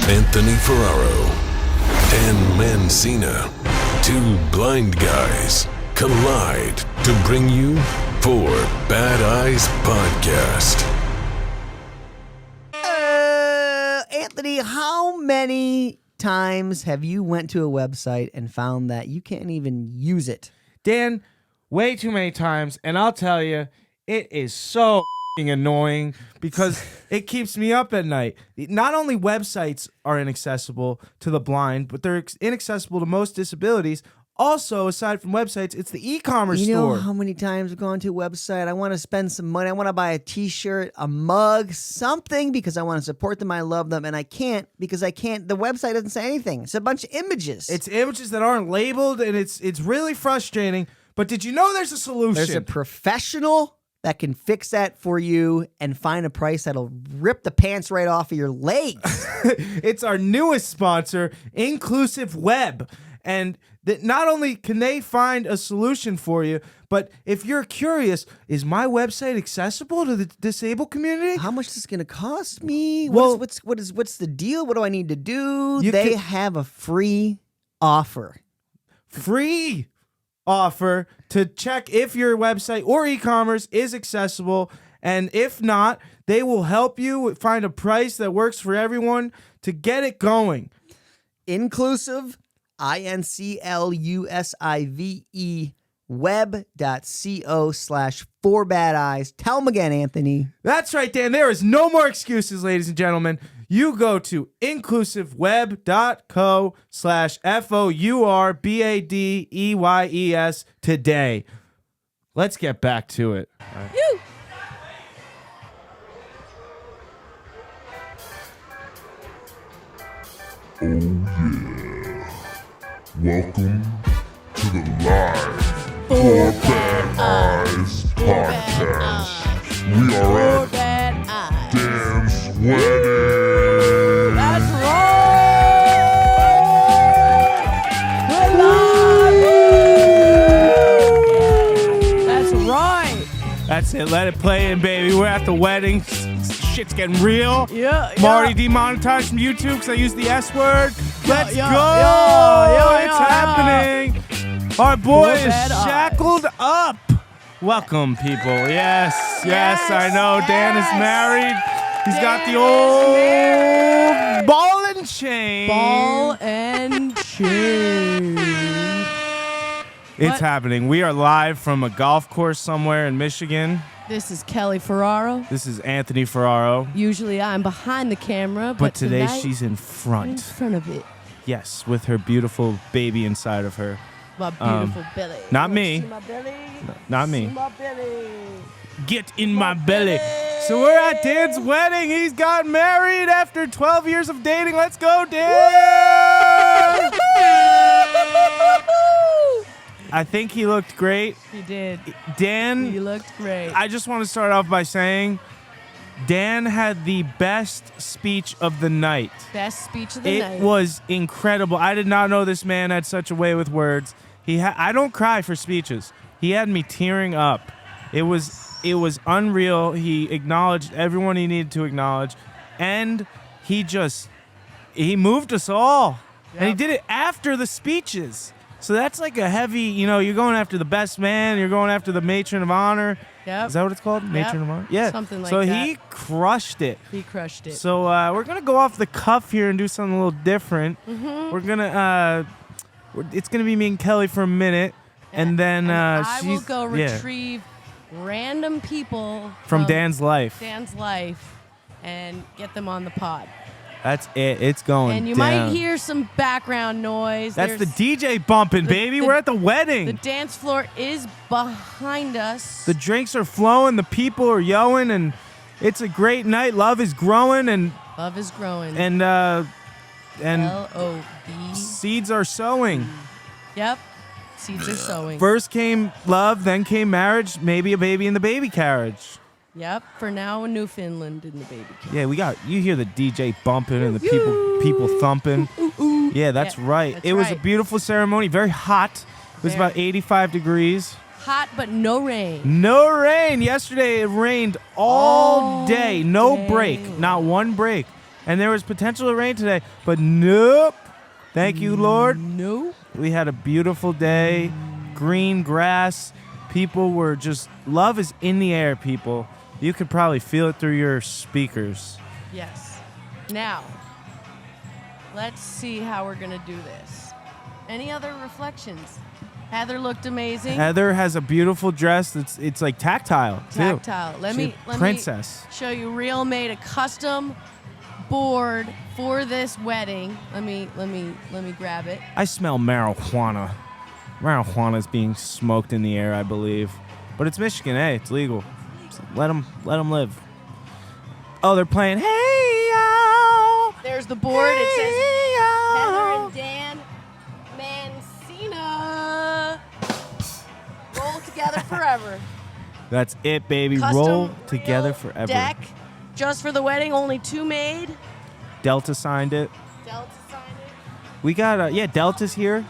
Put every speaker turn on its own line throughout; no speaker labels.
Anthony Ferraro, Dan Mancina. Two blind guys collide to bring you Four Bad Eyes Podcast.
Anthony, how many times have you went to a website and found that you can't even use it?
Dan, way too many times, and I'll tell you, it is so annoying because it keeps me up at night. Not only websites are inaccessible to the blind, but they're inaccessible to most disabilities. Also, aside from websites, it's the e-commerce store.
You know how many times I've gone to a website, I want to spend some money, I want to buy a t-shirt, a mug, something, because I want to support them, I love them, and I can't because the website doesn't say anything. It's a bunch of images.
It's images that aren't labeled, and it's really frustrating. But did you know there's a solution?
There's a professional that can fix that for you and find a price that'll rip the pants right off of your legs.
It's our newest sponsor, Inclusive Web. And that not only can they find a solution for you, but if you're curious, is my website accessible to the disabled community?
How much is this going to cost me?
Well,
what's the deal? What do I need to do? They have a free offer.
Free offer to check if your website or e-commerce is accessible, and if not, they will help you find a price that works for everyone to get it going.
Inclusive, INCLUSIVE web.co/4badeyes. Tell them again, Anthony.
That's right, Dan. There is no more excuses, ladies and gentlemen. You go to inclusiveweb.co/FOURBADEYES today. Let's get back to it.
You.
Oh yeah. Welcome to the live Four Bad Eyes podcast. We are at Dan's wedding.
That's right. We're live. That's right.
That's it. Let it play in, baby. We're at the wedding. Shit's getting real.
Yeah.
I'm already demonetized from YouTube because I used the S word. Let's go. It's happening. Our boy is shackled up. Welcome, people. Yes, I know. Dan is married. He's got the old ball and chain.
Ball and chain.
It's happening. We are live from a golf course somewhere in Michigan.
This is Kelly Ferraro.
This is Anthony Ferraro.
Usually I'm behind the camera,
But today
tonight,
she's in front.
in front of it.
Yes, with her beautiful baby inside of her.
My beautiful belly.
Not
You
me.
wanna see my belly?
Not
See
me.
my belly.
Get in my belly. So we're at Dan's wedding. He's got married after 12 years of dating. Let's go, Dan! I think he looked great.
He did.
Dan,
He looked great.
I just want to start off by saying Dan had the best speech of the night.
Best speech of the night.
It was incredible. I did not know this man had such a way with words. I don't cry for speeches. He had me tearing up. It was unreal. He acknowledged everyone he needed to acknowledge, and he moved us all.
Yep.
And he did it after the speeches. So that's like a heavy, you're going after the best man, you're going after the Matron of Honor.
Yep.
Is that what it's called? Matron of Honor? Yeah.
Something like
so
that.
So he crushed it.
He crushed it.
So we're going to go off the cuff here and do something a little different.
Mm-hmm.
We're going to, it's going to be me and Kelly for a minute. And then
I will
she's,
go retrieve random people
from Dan's life.
Dan's life and get them on the pod.
That's it. It's going
And you
down.
might hear some background noise.
That's
There's
the DJ bumping, baby. We're at the wedding.
The dance floor is behind us.
The drinks are flowing. The people are yelling, and it's a great night. Love is growing, and
Love is growing.
and
L-O-V.
seeds are sowing.
Yep. Seeds are sowing.
First came love, then came marriage, maybe a baby in the baby carriage.
Yep. For now, in Newfoundland in the baby cage.
Yeah, you hear the DJ bumping and the people thumping. Yeah, that's right.
That's
it was a
right.
beautiful ceremony, very hot. It was about 85 degrees.
Hot, but no rain.
No rain. Yesterday it rained all day. No break. Not one break. And there was potential to rain today, but nope. Thank you, Lord.
No.
We had a beautiful day, green grass. People were just, love is in the air, people. You could probably feel it through your speakers.
Yes. Now, let's see how we're going to do this. Any other reflections? Heather looked amazing.
Heather has a beautiful dress. It's like tactile, too.
Tactile. Let me
princess.
show you. Real made a custom board for this wedding. Let me grab it.
I smell marijuana. Marijuana is being smoked in the air, I believe. But it's Michigan, hey, it's legal. So let them live. Oh, they're playing Hey Yo.
There's the board.
Hey,
It says
yo.
Heather and Dan Mancina. Roll together forever.
That's it, baby.
Custom
Roll together
real
forever.
Deck just for the wedding. Only 2 made.
Delta signed it.
Delta signed it.
We got Delta's here.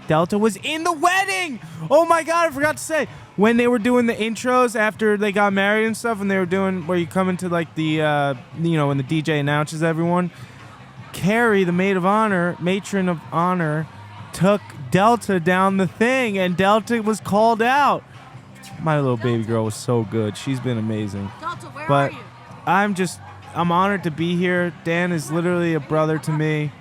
Delta was in the wedding. Oh my God, I forgot to say. When they were doing the intros after they got married and stuff, and they were doing where you come into like the, when the DJ announces everyone, Carrie, the Matron of Honor, took Delta down the thing, and Delta was called out. My little baby girl was so good. She's been amazing.
Delta, where
But
are you?
I'm honored to be here. Dan is literally a brother to me.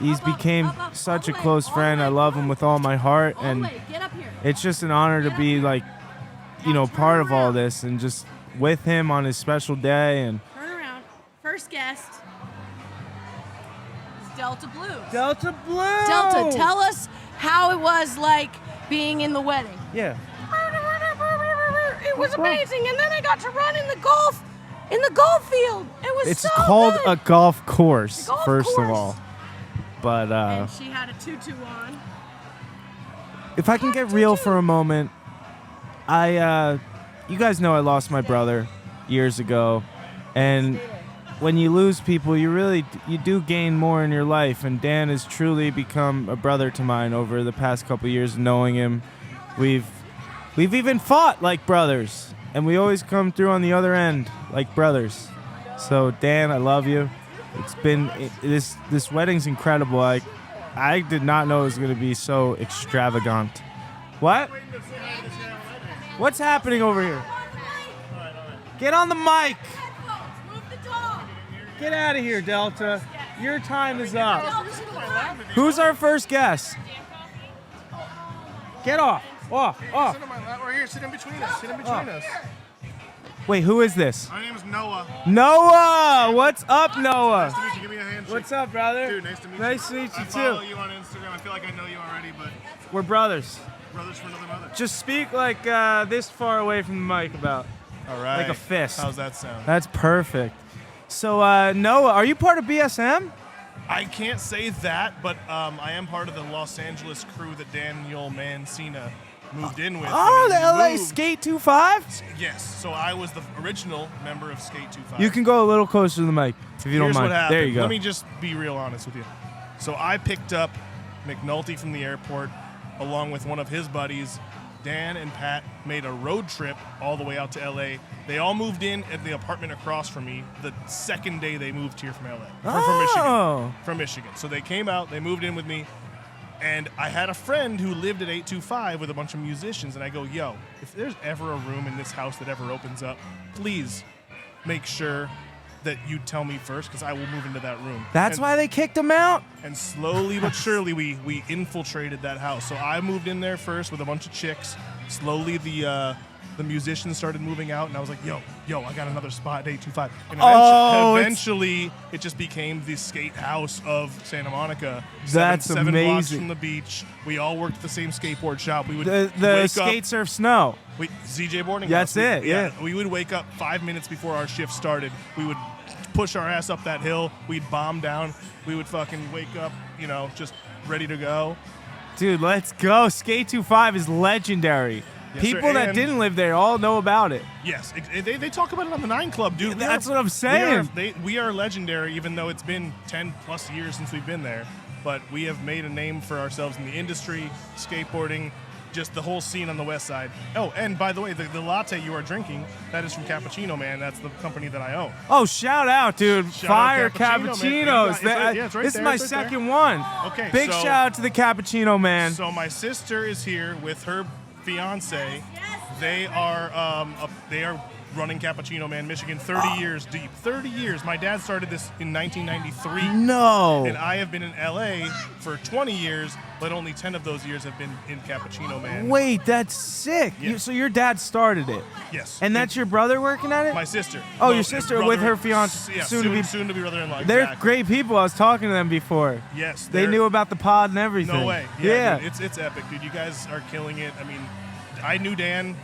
He's became such a close friend. I love him with all my heart, and
Get up here.
it's just an honor to be like, part of all this and just with him on his special day. And
Turn around. First guest is Delta Blue.
Delta Blue.
Delta, tell us how it was like being in the wedding.
Yeah.
It was amazing, and then I got to run in the golf field. It was
It's
so
called
good.
a golf course,
Golf
first
course.
of all. But
And she had a tutu on.
if I can get real for a moment, you guys know I lost my brother years ago, and when you lose people, you do gain more in your life. And Dan has truly become a brother to mine over the past couple years, knowing him. We've even fought like brothers, and we always come through on the other end like brothers. So Dan, I love you. It's been this wedding's incredible. I did not know it was going to be so extravagant. What? What's happening over here? Get on the mic. Get out of here, Delta. Your time is up. Who's our first guest? Get off. Off.
We're here. Sit in between us.
Wait, who is this?
My name is Noah.
Noah! What's up, Noah?
Nice to meet you. Give me a handshake.
What's up, brother?
Dude, nice to meet you.
Nice to meet you,
I
too.
follow you on Instagram. I feel like I know you already, but
We're brothers.
brothers for another mother.
Just speak like this far away from the mic about.
All right.
Like a fist.
How's that sound?
That's perfect. So, Noah, are you part of BSM?
I can't say that, but I am part of the Los Angeles crew that Daniel Mancina moved in with.
Oh,
when
the
he
LA
moved.
Skate 25?
Yes. So I was the original member of Skate 25.
You can go a little closer to the mic if you don't
Here's
mind.
what happened.
There you go.
Let me just be real honest with you. So I picked up McNulty from the airport along with one of his buddies. Dan and Pat made a road trip all the way out to LA. They all moved in at the apartment across from me the second day they moved here from LA.
Oh.
From Michigan. So they came out, they moved in with me, and I had a friend who lived at 825 with a bunch of musicians, and I go, yo, if there's ever a room in this house that ever opens up, please make sure that you tell me first, because I will move into that room.
That's why they kicked him out?
And slowly but surely, we infiltrated that house. So I moved in there first with a bunch of chicks. Slowly, the musicians started moving out, and I was like, yo, I got another spot at 825. And eventually, it just became the skate house of Santa Monica.
That's
seven blocks
amazing.
from the beach. We all worked at the same skateboard shop. We would
The
wake
skate
up,
surf snow.
ZJ Boarding
That's
House.
it, yeah.
We would wake up 5 minutes before our shift started. We would push our ass up that hill. We'd bomb down. We would fucking wake up, just ready to go.
Dude, let's go. Skate 25 is legendary.
Yes,
People
sir.
that
And-
didn't live there all know about it.
Yes, they talk about it on the 9 Club, dude.
That's what I'm saying.
We are legendary, even though it's been 10 plus years since we've been there. But we have made a name for ourselves in the industry, skateboarding, just the whole scene on the west side. Oh, and by the way, the latte you are drinking, that is from Cappuccino Man. That's the company that I own.
Oh, shout out, dude.
Shout
Fire
out Cappuccino Man.
cappuccinos.
It's right- yeah, it's right
This
there,
is my
it's right there.
second one.
Okay,
Big
so-
shout out to the Cappuccino Man.
So my sister is here with her fiance. They are running Cappuccino Man, Michigan, 30 years deep. 30 years. My dad started this in 1993.
No.
And I have been in LA for 20 years, but only 10 of those years have been in Cappuccino Man.
Wait, that's sick.
Yeah.
So your dad started it.
Yes.
And that's your brother working at it?
my sister.
Oh,
Well,
your sister
brother-
with her fiance,
Yeah,
soon to be-
soon to be brother-in-law.
They're
exactly.
great people. I was talking to them before.
Yes.
They
they're-
knew about the pod and everything.
No way.
Yeah.
Dude, it's epic, dude. You guys are killing it. I mean, I knew Dan.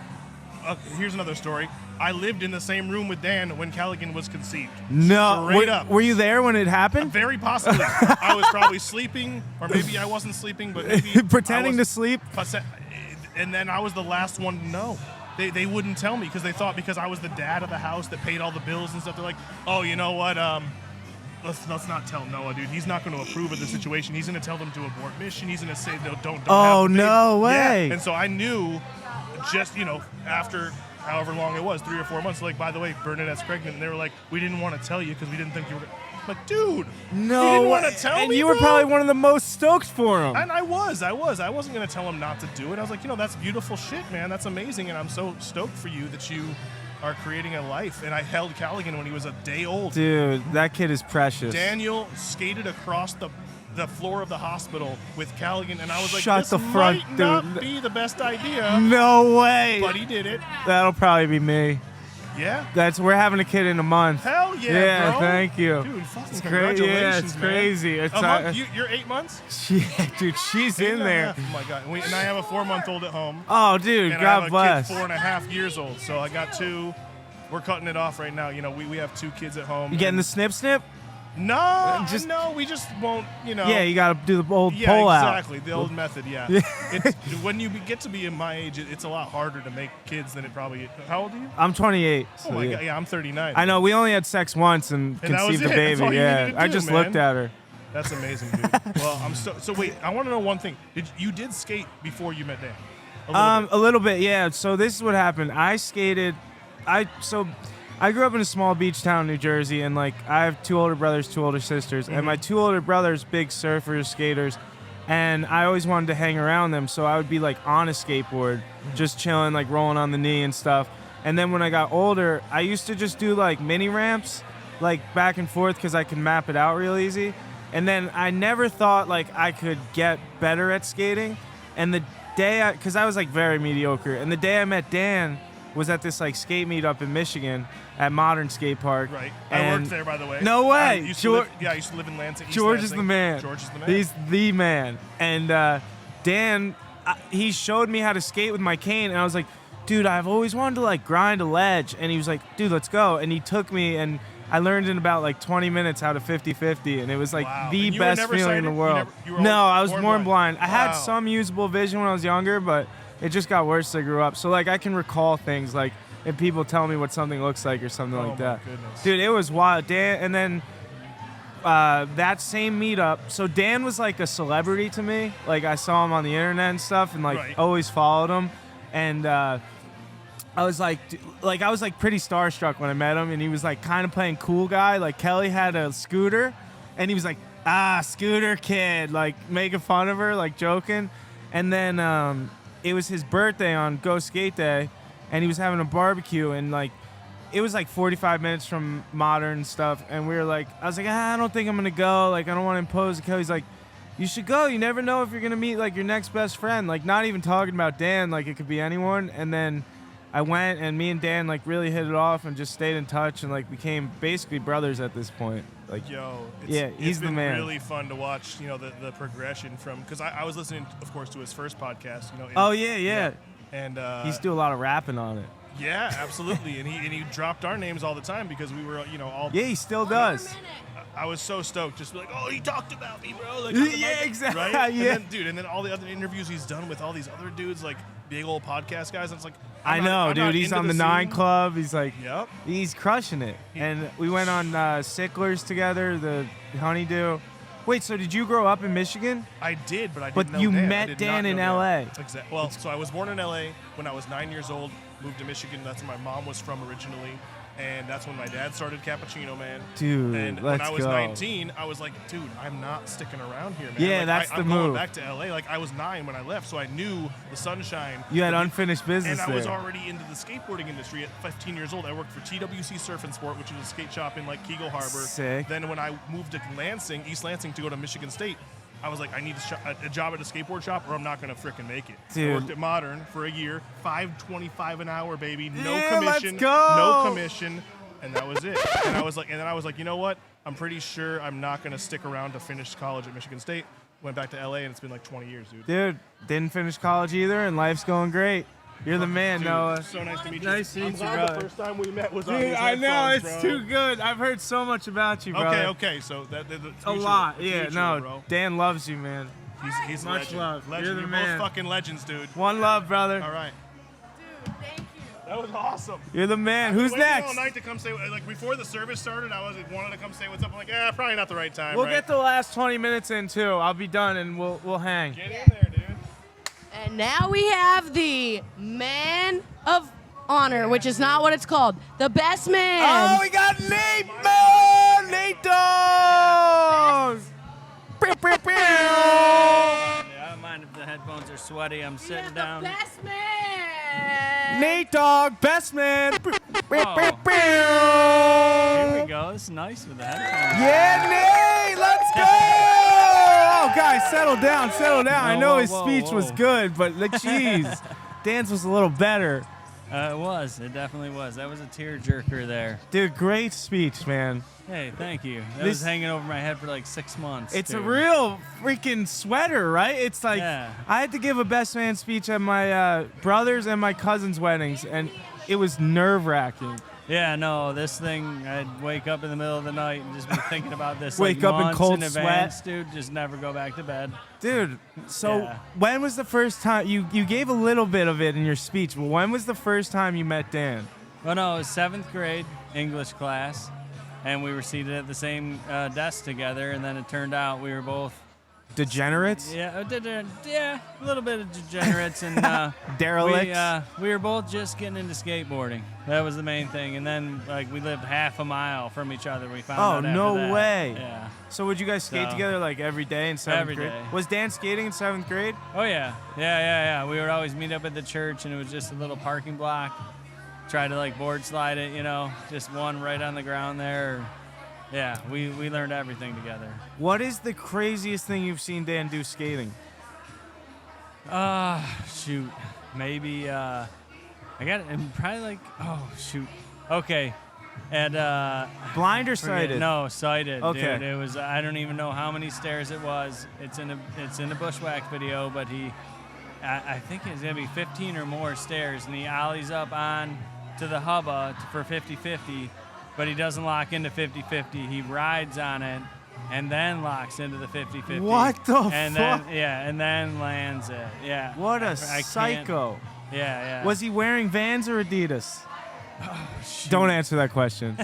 Here's another story. I lived in the same room with Dan when Callaghan was conceived.
No.
Straight up.
Were you there when it happened?
Very possibly. I was probably sleeping, or maybe I wasn't sleeping, but maybe
Pretending
I
to
was,
sleep?
And then I was the last one to know. They wouldn't tell me because they thought because I was the dad of the house that paid all the bills and stuff. They're like, oh, you know what? Let's not tell Noah, dude. He's not going to approve of the situation. He's going to tell them to abort mission. He's going to say no, don't.
Oh,
have the baby.
no way.
Yeah. And so I knew, just after however long it was, 3 or 4 months, like, by the way, Bernadette's pregnant, and they were like, we didn't want to tell you because we didn't think you were. I'm like, dude,
No.
you didn't want
way.
to tell
and
me,
you were
bro?
probably one of the most stoked for him.
And I wasn't going to tell him not to do it. I was like, that's beautiful shit, man. That's amazing, and I'm so stoked for you that you are creating a life. And I held Callaghan when he was a day old.
Dude, that kid is precious.
Daniel skated across the floor of the hospital with Callaghan, and I was like,
Shut
this
the front,
might not
dude.
be the best idea,
No way.
but he did it.
That'll probably be me.
Yeah.
We're having a kid in a month.
Hell yeah,
Yeah,
bro.
thank you.
Dude, fucking
It's
congratulations,
yeah, it's
man.
crazy. It's
A month? You're 8 months?
yeah, dude, she's in there.
Oh my God. And I have a 4-month-old at home.
Oh, dude,
And
God
I have
bless.
a kid 4.5 years old. So I got 2. We're cutting it off right now. We have 2 kids at home.
You getting the snip snip?
No,
Just-
no, we just won't,
Yeah, you got to do the old
Yeah,
pull out.
exactly. The old method, yeah. When you get to be in my age, it's a lot harder to make kids than it probably. How old are you?
I'm 28.
Oh
So
my
yeah.
God, yeah, I'm 39.
I know, we only had sex once and
And that was
conceived a
it. That's
baby.
all you
Yeah,
needed to
I
do,
just
man.
looked at her.
That's amazing, dude. Well, I'm so wait. I want to know one thing. You did skate before you met Dan?
A little bit, yeah. So this is what happened. I skated. I grew up in a small beach town in New Jersey, and like I have 2 older brothers, 2 older sisters, and my 2 older brothers, big surfers, skaters, and I always wanted to hang around them. So I would be like on a skateboard, just chilling, like rolling on the knee and stuff. And then when I got older, I used to just do like mini ramps, like back and forth, because I could map it out real easy. And then I never thought like I could get better at skating. And the day because I was like very mediocre, and the day I met Dan was at this like skate meetup in Michigan at Modern Skate Park.
Right. I
And
worked there, by the way.
No way.
I used to live in Lansing. East
George is
Lansing.
the man.
George is the man.
He's the man. And Dan, he showed me how to skate with my cane, and I was like, dude, I've always wanted to like grind a ledge. And he was like, dude, let's go. And he took me, and I learned in about like 20 minutes how to 50-50, and it was like
Wow.
the
And you were
best
never
feeling in
sighted?
the
You
world.
never- you were
No, I was
born
born blind. I had
Wow.
some usable vision when I was younger, but it just got worse as I grew up. So like I can recall things like if people tell me what something looks like or something
Oh
like
my
that.
goodness.
Dude, it was wild. Dan, and then that same meetup, so Dan was like a celebrity to me. Like I saw him on the internet and stuff, and like
Right.
always followed him. And I was like pretty starstruck when I met him, and he was like kind of playing cool guy. Like Kelly had a scooter, and he was like, scooter kid, like making fun of her, like joking. And then it was his birthday on Go Skate Day, and he was having a barbecue, and like it was like 45 minutes from Modern stuff, and we were like, I was like, I don't think I'm gonna go, like I don't want to impose. And Kelly's like, you should go, you never know if you're gonna meet like your next best friend, like not even talking about Dan, like it could be anyone. And then I went, and me and Dan like really hit it off and just stayed in touch, and like became basically brothers at this point. Like
He's
he's the
been
man.
really fun to watch, the progression from, because I was listening, of course, to his first podcast,
Oh yeah.
And
He used to do a lot of rapping on it.
yeah, absolutely. and he dropped our names all the time because we were, all.
Yeah, he still does.
I was so stoked, just like, oh, he talked about me, bro. Like, on the
Yeah,
mic,
exactly.
Right?
Yeah.
And then all the other interviews he's done with all these other dudes, like big old podcast guys. And it's like,
I
I'm
know,
not
dude. He's
into
on the 9
scene.
Club. He's like,
Yep.
he's crushing it. And we went on Sicklers together, the Honeydew. Wait, so did you grow up in Michigan?
I did, but I
But
didn't know
you
Dan. I
met
did
Dan
not
in
know
LA.
Exactly. Well, so I was born in LA when I was 9 years old, moved to Michigan. That's where my mom was from originally. And that's when my dad started Cappuccino Man.
Dude,
and when
let's
I was
go.
19, I was like, dude, I'm not sticking around here, man.
Yeah,
Like,
that's the
I'm
move.
going back to LA. Like, I was 9 when I left, so I knew the sunshine.
You had unfinished business
And I was
there.
already into the skateboarding industry at 15 years old. I worked for TWC Surf and Sport, which is a skate shop in like Kegel Harbor.
Sick.
Then when I moved to Lansing, East Lansing, to go to Michigan State, I was like, I need a job at a skateboard shop or I'm not going to frickin' make it.
Dude.
I worked at Modern for a year, $5.25 an hour, baby. No
Yeah, let's
commission.
go.
No commission. And that was it. And then I was like, you know what? I'm pretty sure I'm not going to stick around to finish college at Michigan State. Went back to LA and it's been like 20 years, dude.
Dude, didn't finish college either, and life's going great. You're the man,
Dude,
Noah.
So nice to meet you.
Nice to meet
I'm
you,
glad
brother.
the first time we met was on
Dude,
these
I know,
headphones,
it's
bro.
too good. I've heard so much about you, brother.
Okay. So that's
A lot,
it's
yeah.
mutual,
No,
bro.
Dan loves you, man.
He's a
much
legend.
love.
Legend.
You're the
You're
man.
both fucking legends, dude.
One love, brother.
All right.
Dude, thank you.
That was awesome.
You're the man. Who's
Waiting
next?
all night to come say, like before the service started, I was wanted to come say what's up. I'm like, probably not the right time.
We'll
right?
get the last 20 minutes in too. I'll be done and we'll hang.
Get in there, dude.
And now we have the Man of Honor, which is not what it's called. The best man.
Oh, we got Nate Man Nate Doggy.
Yeah, I don't mind if the headphones are sweaty. I'm
We
sitting
have
down.
the best man.
Nate Dogg, best man.
Here we go. It's nice with the headphones.
Yeah, Nate, let's go! Oh, guys, settle down, settle down. I
Whoa,
know
whoa,
his
whoa,
speech was
whoa.
good, but like, jeez, Dan's was a little better.
It was. It definitely was. That was a tearjerker there.
Dude, great speech, man.
Hey, thank you. That
This-
was hanging over my head for like 6 months.
It's a
dude.
real freaking sweater, right? It's like,
Yeah.
I had to give a best man speech at my brother's and my cousin's weddings, and it was nerve-wracking.
Yeah, no, this thing, I'd wake up in the middle of the night and just be thinking about this.
Wake
like,
up in
months
cold
in advance, dude. Just never go back to bed.
Dude, so
Yeah.
when was the first time, you gave a little bit of it in your speech, but when was the first time you met Dan?
Well, no, it was 7th grade English class, and we were seated at the same desk together, and then it turned out we were both,
Degenerates?
yeah, a little bit of degenerates, and
Derelicts?
we were both just getting into skateboarding. That was the main thing, and then like we lived half a mile from each other. We found
Oh,
out after
no
that.
way.
Yeah.
So would you guys skate
So-
together like every day in 7th
Every
grade?
day.
Was Dan skating in 7th grade?
Oh yeah. We would always meet up at the church, and it was just a little parking block. Try to like board slide it, just one right on the ground there. Yeah, we learned everything together.
What is the craziest thing you've seen Dan do skating?
Shoot, maybe I got it, and probably like okay, and
Blind or
forget-
sighted?
No, sighted.
Okay.
Dude, it was. I don't even know how many stairs it was. It's in a bushwhack video, but I think it's gonna be 15 or more stairs, and he ollies up on to the hubba for 50-50, but he doesn't lock into 50-50. He rides on it and then locks into the 50-50.
What the
and
fuck?
And then lands it. Yeah.
What a
I can't-
psycho.
Yeah.
Was he wearing Vans or Adidas?
Shoot.
Don't answer that question.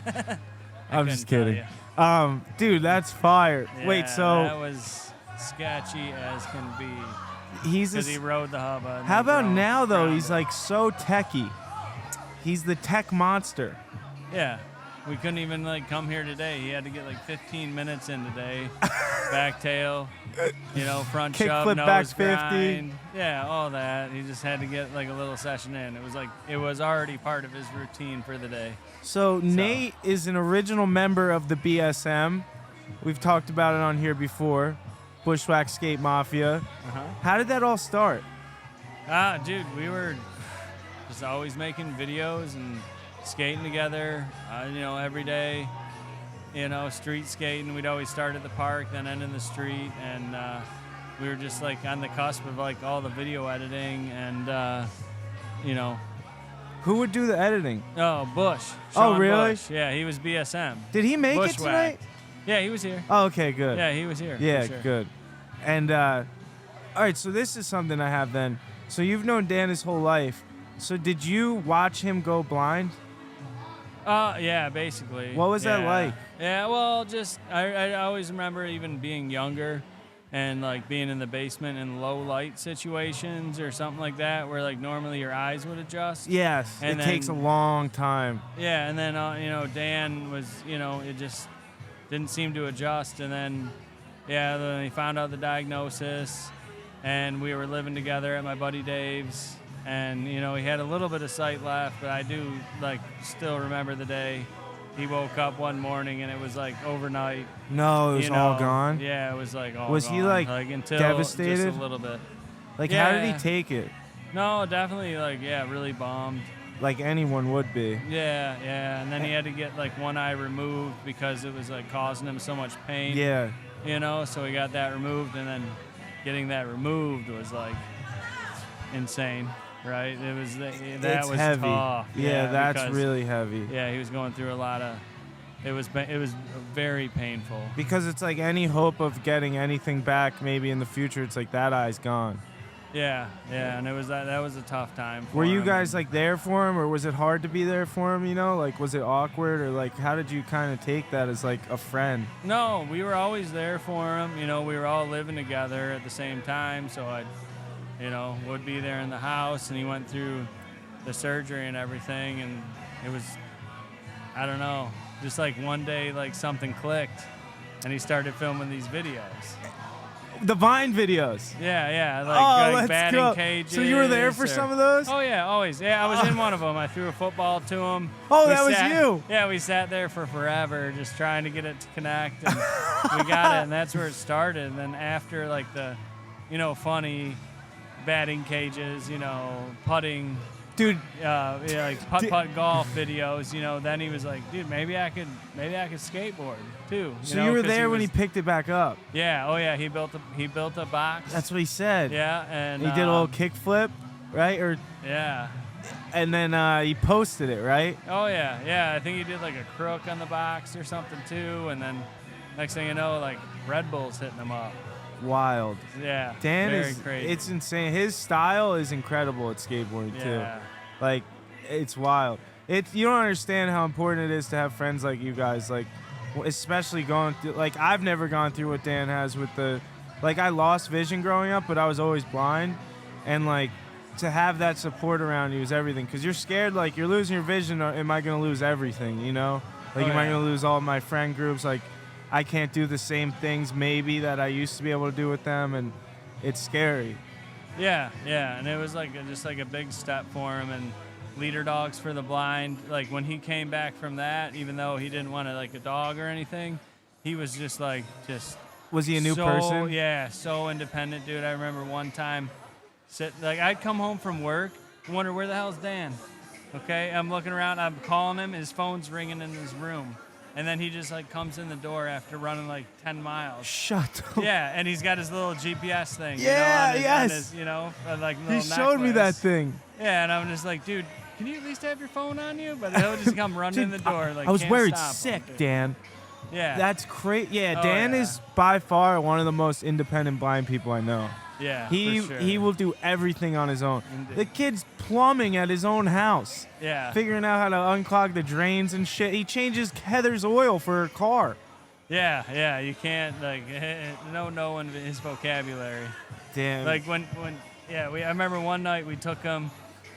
I'm just kidding. Dude, that's fire. Wait,
Yeah,
so
that was sketchy as can be
he's
because he
a,
rode the hubba. and
how
he
about
drove
now though?
around
He's
it.
like so techie. He's the tech monster.
Yeah. We couldn't even like come here today. He had to get like 15 minutes in today. Back tail, front
Kick
shove,
flip,
nose
back 50.
grind. Yeah, all that. He just had to get like a little session in. It was already part of his routine for the day.
So Nate is an original member of the BSM. We've talked about it on here before. Bushwhack Skate Mafia. How did that all start?
Dude, we were just always making videos and skating together, every day. Street skating. We'd always start at the park, then end in the street, and we were just like on the cusp of like all the video editing and,
Who would do the editing?
Bush.
Oh,
Sean
really?
Bush. Yeah, he was BSM.
Did he make it
Bushwhack.
tonight?
Yeah, he was here.
Oh, okay, good.
Yeah, he was here. for
Yeah,
sure.
good. And all right, so this is something I have then. So you've known Dan his whole life. So did you watch him go blind?
Yeah, basically.
What was that
Yeah.
like?
Yeah, well, just I always remember even being younger and like being in the basement in low light situations or something like that where like normally your eyes would adjust.
Yes,
And
it takes a long time.
Yeah, and then Dan was, it just didn't seem to adjust, and then then he found out the diagnosis, and we were living together at my buddy Dave's, and he had a little bit of sight left, but I do like still remember the day he woke up one morning and it was like overnight.
No, it was all gone?
Yeah, it was like all
Was
gone.
he like
until
devastated?
Just a little bit.
Like, how did he take it?
No, definitely really bummed.
Like anyone would be.
Yeah, and then he had to get like one eye removed because it was like causing him so much pain.
Yeah.
So he got that removed, and then getting that removed was like insane, right? It was that was
heavy.
tough.
Yeah, that's
because,
really heavy.
Yeah, he was going through a lot of. It was very painful.
Because it's like any hope of getting anything back, maybe in the future, it's like that eye's gone.
Yeah, and it was that was a tough time for
Were you
him.
guys like there for him, or was it hard to be there for him, Like, was it awkward, or like how did you kind of take that as like a friend?
No, we were always there for him. We were all living together at the same time, so I would be there in the house, and he went through the surgery and everything, and it was, I don't know, just like one day like something clicked, and he started filming these videos.
The Vine videos.
Yeah,
let's
like batting
go.
cages.
So you were there for some of those?
Oh yeah, always. Yeah, I was in one of them. I threw a football to him.
Oh, that was you.
Yeah, we sat there for forever just trying to get it to connect, and we got it, and that's where it started. And then after like the, funny batting cages, putting.
Dude,
like putt golf videos, then he was like, dude, maybe I could skateboard too.
So you were there when he picked it back up.
Yeah, he built a box.
That's what he said.
Yeah, and
he did a little kick flip, right?
Yeah.
And then he posted it, right?
Oh yeah. I think he did like a crook on the box or something too, and then next thing you know, like Red Bull's hitting him up.
Wild.
Yeah.
Dan
very
is
crazy.
It's insane. His style is incredible at skateboarding too. Like, it's wild. You don't understand how important it is to have friends like you guys, like especially going through, like, I've never gone through what Dan has with I lost vision growing up, but I was always blind, and like to have that support around you is everything, because you're scared, like, you're losing your vision, or am I going to lose everything, Like, am I going to lose all my friend groups? Like, I can't do the same things maybe that I used to be able to do with them, and it's scary.
Yeah, and it was like just like a big step for him, and leader dogs for the blind. Like when he came back from that, even though he didn't want a dog or anything, he was just
Was he a new person?
Yeah, so independent, dude. I remember one time I'd come home from work and wonder, where the hell's Dan? Okay, I'm looking around, I'm calling him, his phone's ringing in his room. And then he just comes in the door after running 10 miles.
Shut up.
Yeah, and he's got his little GPS thing.
Yeah,
on his, little
he showed me that thing.
Yeah, and I'm just like, dude, can you at least have your phone on you? But he'll just come running in the door.
I was
can't
worried
stop
sick,
him,
Dan.
Yeah.
That's crazy. Yeah,
Oh,
Dan
yeah.
is by far one of the most independent blind people I know.
Yeah,
He
for sure.
he will do everything on his own.
Indeed.
The kid's plumbing at his own house.
Yeah.
Figuring out how to unclog the drains and shit. He changes Heather's oil for her car.
Yeah, you can't, no knowing his vocabulary.
Damn.
I remember one night we took him,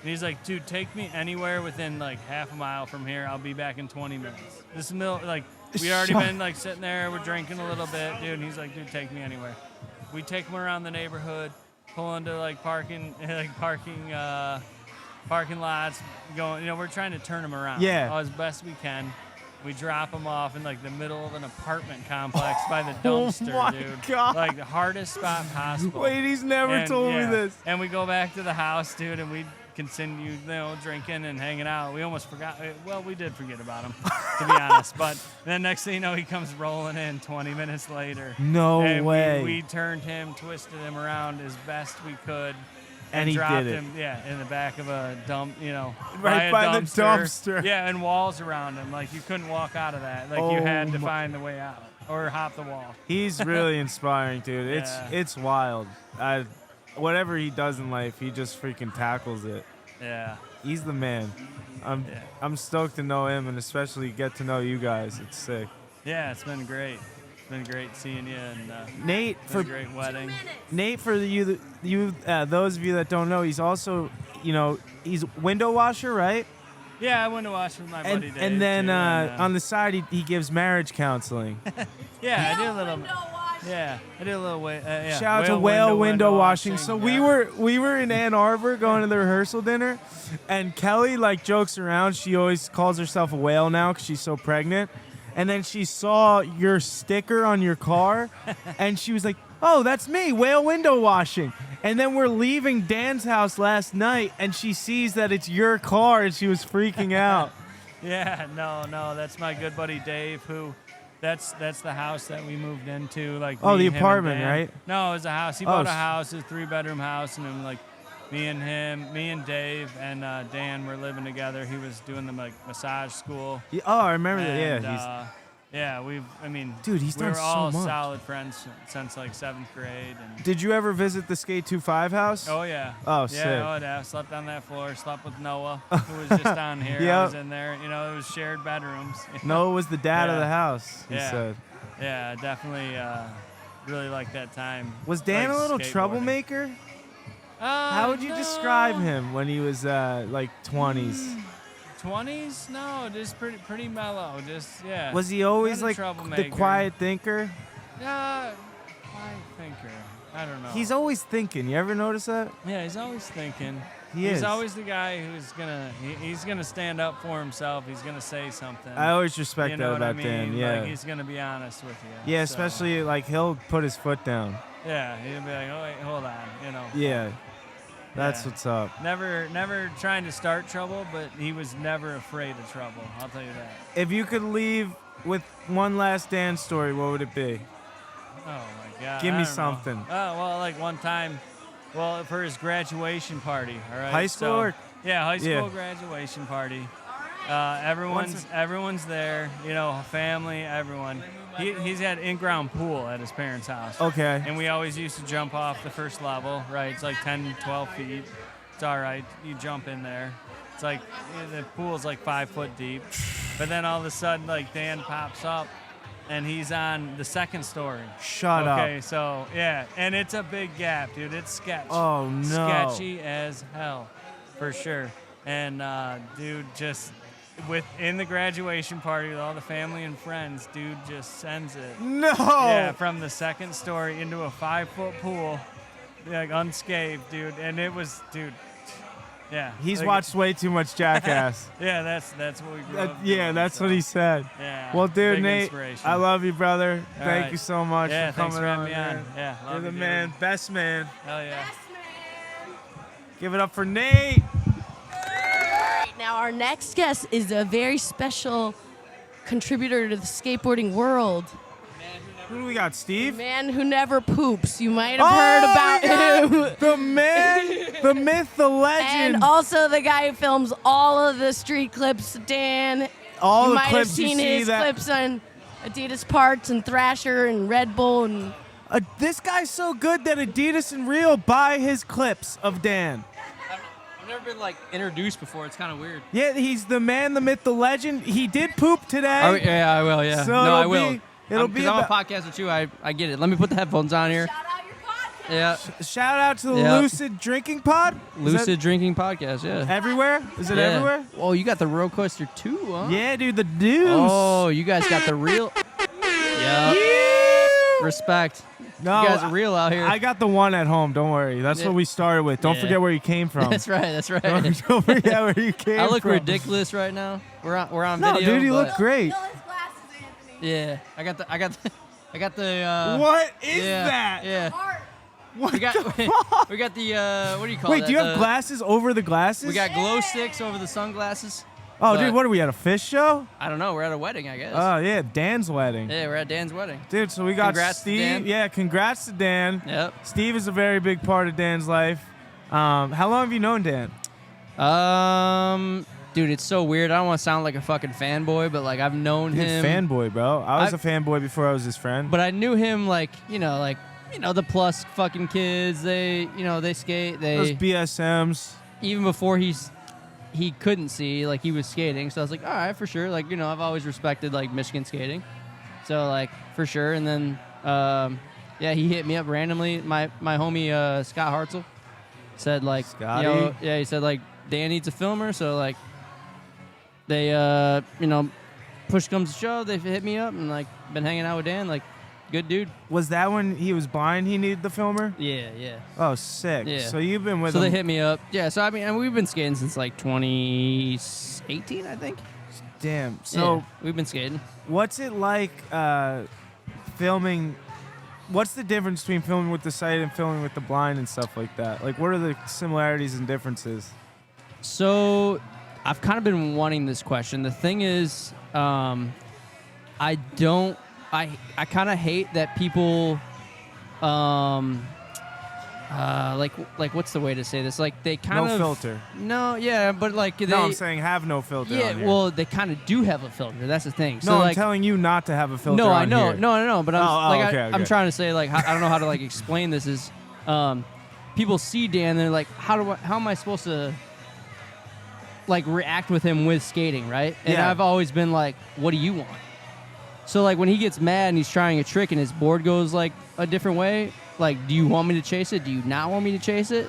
and he's like, dude, take me anywhere within half a mile from here. I'll be back in 20 minutes. This middle, we already been sitting there, we're drinking a little bit, dude, and he's like, dude, take me anywhere. We take him around the neighborhood, pull into parking lots, going, we're trying to turn him around.
Yeah.
As best we can. We drop him off in the middle of an apartment complex by the dumpster,
my
dude.
God.
The hardest spot possible.
Wait, he's never told me this.
And we go back to the house, dude, and we continue, drinking and hanging out. We almost forgot. Well, we did forget about him, to be honest. But then next thing you know, he comes rolling in 20 minutes later.
No
and
way.
We turned him, twisted him around as best we could.
And he
dropped
did it.
him, in the back of a dump,
Right by the dumpster.
Yeah, and walls around him. You couldn't walk out of that. You had to find the way out or hop the wall.
He's really inspiring, dude.
Yeah.
It's wild. Whatever he does in life, he just freaking tackles it.
Yeah.
He's the man. I'm stoked to know him, and especially get to know you guys. It's sick.
Yeah, it's been great. It's been great seeing you, and
Nate,
it's been a great wedding.
Nate, for those of you that don't know, he's also, he's window washer, right?
Yeah, I went to watch with my buddy Dave.
And then
too,
on the side, he gives marriage counseling.
yeah, I do a little. Yeah, I do a little.
Shout out to Whale Window Washing. So
yeah.
we were in Ann Arbor going to the rehearsal dinner, and Kelly jokes around. She always calls herself a whale now because she's so pregnant. And then she saw your sticker on your car, and she was like, "Oh, that's me, Whale Window Washing." And then we're leaving Dan's house last night, and she sees that it's your car, and she was freaking out.
Yeah, no, that's my good buddy Dave, who. That's the house that we moved into.
The apartment, right?
No, it was a house. He bought a house, a 3-bedroom house, and then me and Dave and Dan were living together. He was doing the massage school.
Yeah, I remember that. Yeah,
dude,
he's
we
done
were
so
all
much.
solid friends since 7th grade. And
Did you ever visit the Skate 25 house?
oh yeah.
Oh,
yeah,
sick.
Oh yeah. Slept on that floor. Slept with Noah, who was just down here.
Yep.
I was in there. It was shared bedrooms.
Noah was the dad of
Yeah.
the house. He
Yeah.
said.
Yeah, definitely. Really liked that time.
Was Dan a little
skateboarding.
troublemaker? How would you
No.
describe him when he was 20s?
20s? No, just pretty mellow. Just yeah.
Was he always
Not a
the
troublemaker.
quiet thinker?
Yeah, quiet thinker. I don't know.
He's always thinking. You ever notice that?
Yeah, he's always thinking.
He's
He's always the guy who's he's gonna stand up for himself. He's gonna say something.
I always respect
you
that
know what I
about
mean?
Dan. Yeah.
He's gonna be honest with you.
Yeah,
so,
especially he'll put his foot down.
Yeah, he'll be like, oh wait, hold on,
Yeah. That's
Yeah.
what's up.
Never trying to start trouble, but he was never afraid of trouble. I'll tell you that.
If you could leave with one last Dan story, what would it be?
Oh my God.
Give
I
me
don't know.
something.
Oh well, one time, for his graduation party. All right.
High school
So,
or-
yeah, high school
Yeah.
graduation party. Everyone's there. Family, everyone. He's had in-ground pool at his parents' house.
Okay.
And we always used to jump off the first level, right? It's 10, 12 feet. It's all right. You jump in there. It's the pool's 5 foot deep. But then all of a sudden, Dan pops up, and he's on the second story.
Shut up.
Okay, so, yeah. And it's a big gap, dude. It's sketch.
Oh, no.
Sketchy as hell, for sure. And, dude, just... in the graduation party with all the family and friends, dude just sends it.
No.
Yeah, from the second story into a 5 foot pool, unscathed, dude. And it was, dude. Yeah.
He's watched way too much Jackass.
Yeah, that's what we grew up
Yeah,
doing,
that's
so.
what he said.
Yeah.
Well, dude,
big
Nate,
inspiration.
I love you, brother.
All
Thank
right.
you so much
Yeah,
for
thanks
coming
for having
on.
me on.
man.
Yeah,
You're
love
the
you,
man,
dude.
best man.
Hell yeah.
Give it up for Nate.
Now, our next guest is a very special contributor to the skateboarding world.
Who do we got, Steve?
Man who never poops. You might have heard about him.
The man, the myth, the legend.
And also the guy who films all of the street clips, Dan.
All
you
the
might
clips
have seen
you see
his
that-
clips on Adidas Parts and Thrasher and Red Bull and
This guy's so good that Adidas and Real buy his clips of Dan.
I've never been introduced before. It's kind of weird.
Yeah, he's the man, the myth, the legend. He did poop today.
Yeah, I will. Yeah,
So
no, I
it'll
will.
be- it'll be
because I'm
about-
a podcast with you. I get it. Let me put the headphones on here.
shout out your podcast.
Yeah,
Shout out to the
Yeah.
Lucid Drinking Pod. Is that
Lucid Drinking Podcast. Yeah.
everywhere? Is it
Yeah.
everywhere?
Oh, you got the roller coaster too, huh?
Yeah, dude, the deuce.
Oh, you guys got the real. Yeah.
Yeah.
Respect.
No,
You guys are real out here.
I got the one at home. Don't worry. That's
Yeah.
what we started with. Don't
Yeah.
forget where you came from.
That's right. That's right.
Don't forget where you came
I look
from.
ridiculous right now. We're on
No,
video.
dude, you
but-
look great.
Yeah, I got the.
What is
yeah,
that?
Yeah.
What
We got
the fuck?
we got the what do you call
Wait,
that?
do you have
The-
glasses over the glasses?
We got glow sticks over the sunglasses.
Oh,
but-
dude, what are we at, a fish show?
I don't know. We're at a wedding, I guess.
Oh, yeah, Dan's wedding.
Yeah, we're at Dan's wedding.
Dude, so we got
Congrats to
Steve.
Dan.
Yeah, congrats to Dan.
Yep.
Steve is a very big part of Dan's life. How long have you known Dan?
Dude, it's so weird. I don't want to sound like a fucking fanboy, but I've known
Dude,
him.
fanboy, bro. I was
I've-
a fanboy before I was his friend.
But I knew him the plus fucking kids. They skate.
Those
They
BSMs.
even before he couldn't see, he was skating. So I was like, all right, for sure. I've always respected Michigan skating. So like for sure. And then yeah, he hit me up randomly. My homie Scott Hartzell said like,
Scotty?
you know, yeah, he said like Dan needs a filmer. So like they you know, push comes to shove, they hit me up and like been hanging out with Dan. Like good dude.
Was that when he was blind? He needed the filmer.
Yeah.
Oh, sick.
Yeah.
So you've been with
So
him.
they hit me up. Yeah. So I mean, and we've been skating since like 2018, I think.
Damn. So
Yeah, we've been skating.
what's it like filming? What's the difference between filming with the sight and filming with the blind and stuff like that? Like, what are the similarities and differences?
So I've kind of been wanting this question. The thing is, I kind of hate that people, like what's the way to say this? Like they kind
No
of
filter.
No, yeah, but like they.
No, I'm saying have no filter.
Yeah,
on here.
well, they kind of do have a filter. That's the thing.
No,
So
I'm
like,
telling you not to have a filter.
no, I
on
know,
here.
no, but I'm
okay,
I'm
okay.
trying to say like I don't know how to like explain this. Is people see Dan, they're like, how am I supposed to like react with him with skating, right? And
Yeah.
I've always been like, what do you want? So like when he gets mad and he's trying a trick and his board goes like a different way, like, do you want me to chase it? Do you not want me to chase it?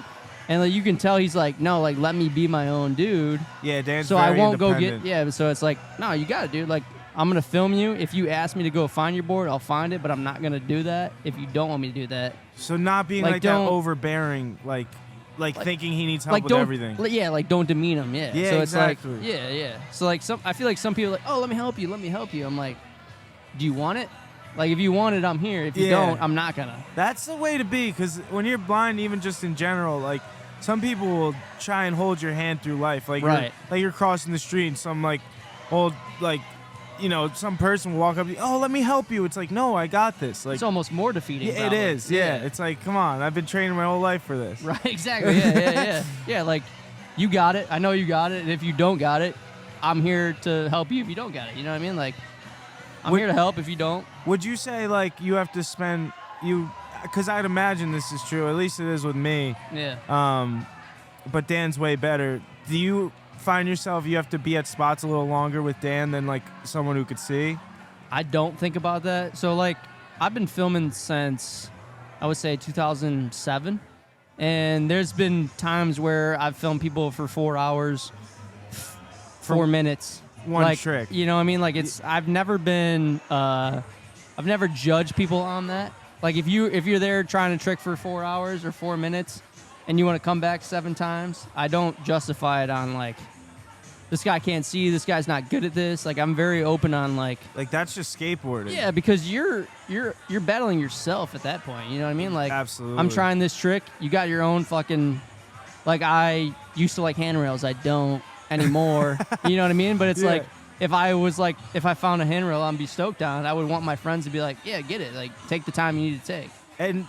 And like you can tell he's like, no, like let me be my own dude.
Yeah, Dan's
So I
very
won't go get
independent.
yeah. So it's like, no, you got it, dude. Like I'm gonna film you. If you ask me to go find your board, I'll find it, but I'm not gonna do that if you don't want me to do that.
So not being
Like,
like that
don't-
overbearing, like thinking he needs help
Like
with
don't
everything.
yeah, like don't demean him. Yeah.
Yeah,
So it's
exactly.
like yeah. So like I feel like some people are like, oh, let me help you. I'm like, do you want it? Like if you want it, I'm here. If you
Yeah.
don't, I'm not gonna.
That's the way to be, because when you're blind, even just in general, like some people will try and hold your hand through life. Like
Right.
you're crossing the street and some like old some person will walk up to you, oh, let me help you. It's like, no, I got this. Like
It's almost more defeating.
yeah, it
probably.
is. Yeah. It's like, come on, I've been training my whole life for this.
Right, exactly. Yeah. Yeah, like you got it. I know you got it. And if you don't got it, I'm here to help you if you don't got it. You know what I mean? Like I'm here to help if you don't.
Would you say like you have to spend because I'd imagine this is true, at least it is with me.
Yeah.
But Dan's way better. Do you find yourself you have to be at spots a little longer with Dan than like someone who could see?
I don't think about that. So like I've been filming since I would say 2007, and there's been times where I've filmed people for 4 hours, 4 minutes.
One
like,
trick.
You know what I mean? Like I've never judged people on that. Like if you're there trying to trick for 4 hours or 4 minutes and you want to come back 7 times, I don't justify it on like this guy can't see, this guy's not good at this. Like I'm very open on like
that's just skateboarding.
yeah, because you're battling yourself at that point. You know what I mean? Like
Absolutely.
I'm trying this trick. You got your own fucking like I used to like handrails. I don't anymore. You know what I mean? But it's
Yeah.
like if I found a handrail I'd be stoked on, I would want my friends to be like, yeah, get it. Like take the time you need to take.
And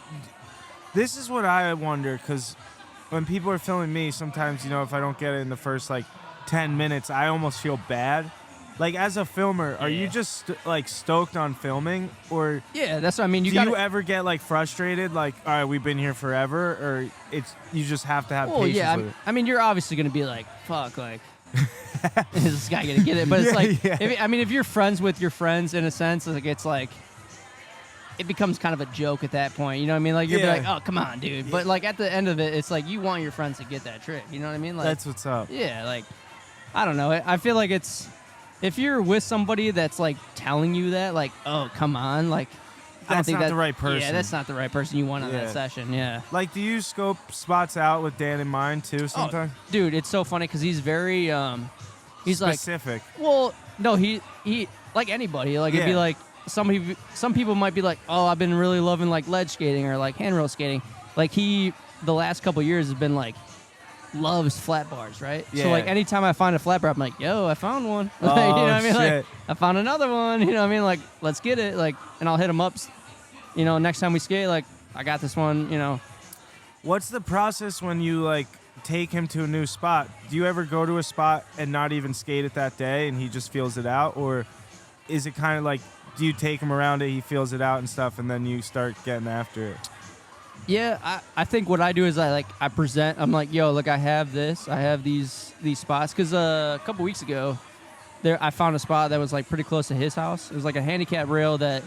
this is what I wonder, because when people are filming me, sometimes, if I don't get it in the first, 10 minutes, I almost feel bad. Like, as a filmer, are you just, stoked on filming? Or
Yeah, that's what I mean.
do you ever get, frustrated? Like, all right, we've been here forever? Or you just have to have patience
yeah,
with it?
I mean, you're obviously going to be like, fuck, like, is this guy going to get it? But it's
Yeah, yeah.
if you're friends with your friends, in a sense, it's like, it becomes kind of a joke at that point. You know what I mean? Like, you'll
Yeah.
be like, oh, come on, dude. But, at the end of it, it's like, you want your friends to get that trick. You know what I mean? Like,
That's what's up.
yeah, I don't know. I feel like it's, if you're with somebody that's, telling you that, oh, come on, I don't
That's
think
not the right
Yeah,
person.
that's not the right person you want on
Yeah.
that session, yeah.
Do you scope spots out with Dan in mind, too, sometimes?
Dude, it's so funny because he's very, he's
Specific.
well, no, he like anybody, it'd be
Yeah.
like some people might be like, oh, I've been really loving ledge skating or handrail skating. The last couple years has been loves flat bars, right?
Yeah.
So anytime I find a flat bar, I'm like, yo, I found one.
Oh,
you know what I mean?
shit.
I found another one. You know what I mean? Let's get it. And I'll hit him up. Next time we skate, I got this one.
What's the process when you take him to a new spot? Do you ever go to a spot and not even skate it that day and he just feels it out? Or is it kind of do you take him around it, he feels it out and stuff, and then you start getting after it?
Yeah, I think what I do is I present. I'm like, yo, look, I have this. I have these spots. Because a couple weeks ago, there I found a spot that was like pretty close to his house. It was like a handicap rail that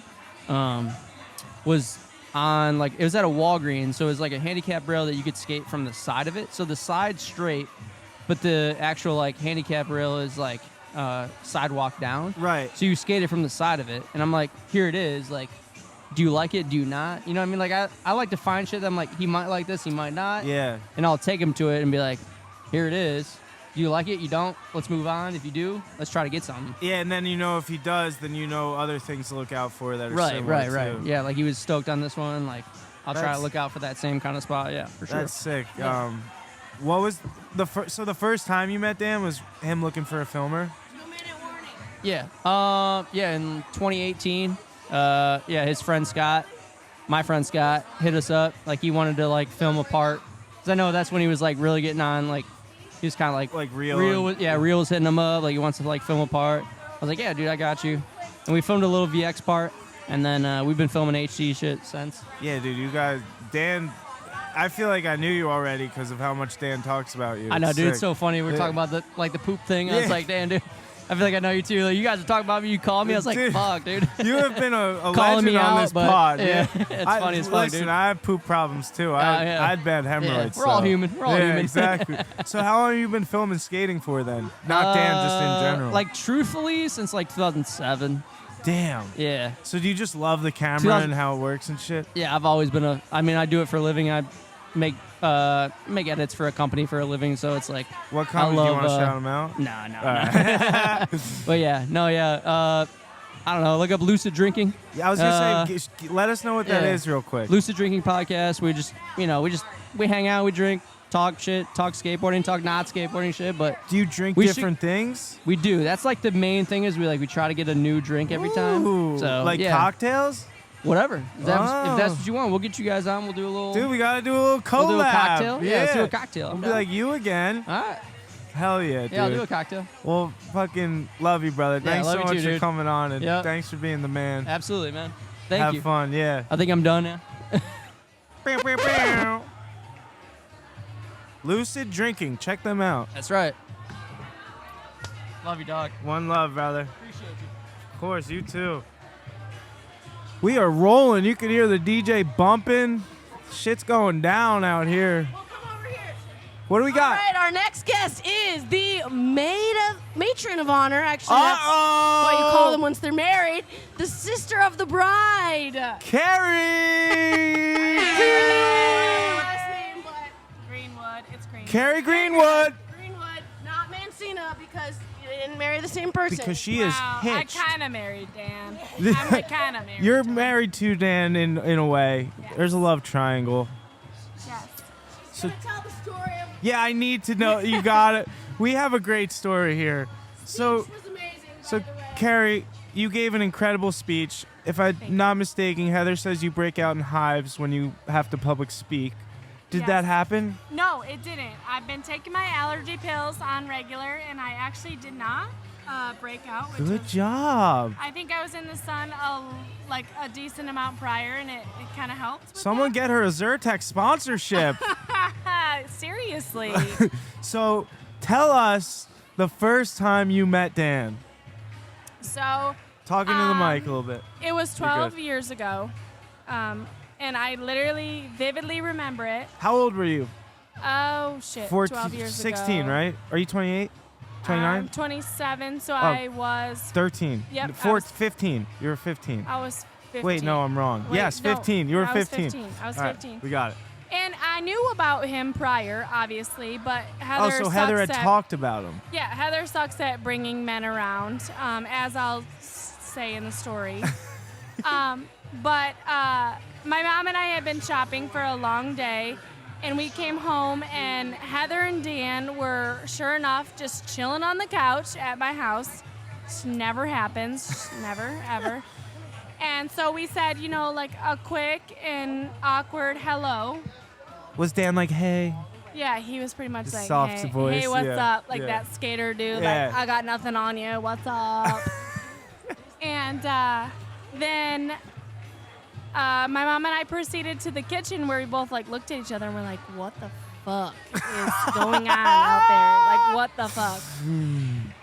was on like it was at a Walgreens, so it was like a handicap rail that you could skate from the side of it. So the side's straight, but the actual like handicap rail is like sidewalk down.
Right.
So you skate it from the side of it, and I'm like, here it is. Like, do you like it? Do you not? You know what I mean? Like I like to find shit that I'm like, he might like this, he might not.
Yeah.
And I'll take him to it and be like, here it is. Do you like it? You don't? Let's move on. If you do, let's try to get something.
Yeah, and then if he does, then other things to look out for that are similar
Right.
too.
Yeah, like he was stoked on this one. Like, I'll try to look out for that same kind of spot. Yeah, for sure.
That's sick.
Yeah.
What was the first time you met Dan was him looking for a filmer?
2-minute warning.
Yeah. In 2018. His friend Scott, my friend Scott, hit us up. Like he wanted to like film a part. Cause I know that's when he was like really getting on. Like he was kind of like
Real.
Real was hitting him up. Like he wants to like film a part. I was like, yeah, dude, I got you. And we filmed a little VX part, and then we've been filming HD shit since.
Yeah, dude, you guys, Dan. I feel like I knew you already because of how much Dan talks about you.
I know,
It's
dude. It's
sick.
so funny. We were talking about the poop thing. I was
Yeah.
like, damn, dude. I feel like I know you too. Like, you guys are talking about me. You called me. I was like,
Dude.
fuck, dude.
You have been a
Calling
legend
me
on
out,
this
but
pod.
yeah, it's funny as fuck,
listen,
dude.
I have poop problems too.
Yeah.
I had bad
Yeah,
hemorrhoids.
we're all
so-
human. We're all
yeah,
human.
exactly. So how long have you been filming skating for then? Not Dan, just in general.
Like, truthfully, since like 2007.
damn.
Yeah.
So do you just love the camera
2000
and how it works and shit?
Yeah, I've always been I do it for a living. I make edits for a company for a living, so it's like
What company do you
love,
want to shout them out?
No. But yeah. I don't know. Look up Lucid Drinking.
Yeah, I was gonna say, let us know what that
yeah.
is real quick.
Lucid Drinking podcast. We just, we hang out, we drink, talk shit, talk skateboarding, talk not skateboarding shit. But
Do you drink
we
different things?
we do. That's like the main thing is we try to get a new drink every time.
Ooh,
So
like
yeah,
cocktails?
whatever. If that's
Oh.
what you want, we'll get you guys on. We'll do a little.
Dude, we gotta do a little collab.
We'll do a cocktail.
Yeah,
Let's do a cocktail.
We'll be like you again.
All right.
Hell yeah, dude.
Yeah, I'll do a cocktail.
Well, fucking love you, brother.
Yeah,
Thanks
love
so
you
much
too,
for
dude.
coming on, and
Yep.
thanks for being the man.
Absolutely, man. Thank
Have
you.
fun, yeah.
I think I'm done now.
Lucid Drinking, check them out.
That's right. Love you, dog.
One love, brother.
Appreciate you.
Of course, you too. We are rolling. You can hear the DJ bumping. Shit's going down out here.
Well, come over here.
What do we got?
All right, our next guest is the Matron of Honor. Actually, that's what you call them once they're married. The sister of the bride.
Carrie!
Last name, but Greenwood. It's Greenwood.
Carrie Greenwood!
Greenwood, not Mancina, because you didn't marry the same person.
Because she is
I
hitched.
kind of married Dan. I'm kind of married.
You're
to him.
married to Dan in a way.
Yes.
There's a love triangle.
Yes.
So
Tell the story of
yeah, I need to know. You got it. We have a great story here. So,
This was amazing,
so
by the way.
Carrie, you gave an incredible speech. If I'm not mistaken, Heather says you break out in hives when you have to public speak. Did
Yes.
that happen?
No, it didn't. I've been taking my allergy pills on regular, and I actually did not break out. Which
Good
was,
job.
I think I was in the sun a decent amount prior, and it kind of helped. With
Someone get her a Zyrtec sponsorship.
that. Seriously.
So tell us the first time you met Dan.
So
Talking to the mic a little bit.
it was
You're
12
good.
years ago, and I literally vividly remember it.
How old were you?
Oh shit, 12 years
16,
ago.
right? Are you 28? 29?
I'm 27, so I was
13.
Yep, I
4,
was-
15. You were 15.
I was 15.
Wait, no, I'm wrong.
Wait,
yes,
no,
15. You were
I was
15.
15. I was
All right,
15.
we got it.
And I knew about him prior, obviously, but
Oh,
Heather
so Heather had
sucks at,
talked about him.
Yeah, Heather sucks at bringing men around, as I'll say in the story. But my mom and I had been shopping for a long day, and we came home, and Heather and Dan were, sure enough, just chilling on the couch at my house. This never happens, never, ever. And so we said, like a quick and awkward hello.
Was Dan like, hey?
Yeah, he was pretty much
His
like,
soft
hey,
voice,
hey, what's
yeah,
up? Like
yeah.
that skater dude,
Yeah.
like, I got nothing on you, what's up? And then my mom and I proceeded to the kitchen where we both like looked at each other and we're like, what the fuck is going on out there? Like, what the fuck?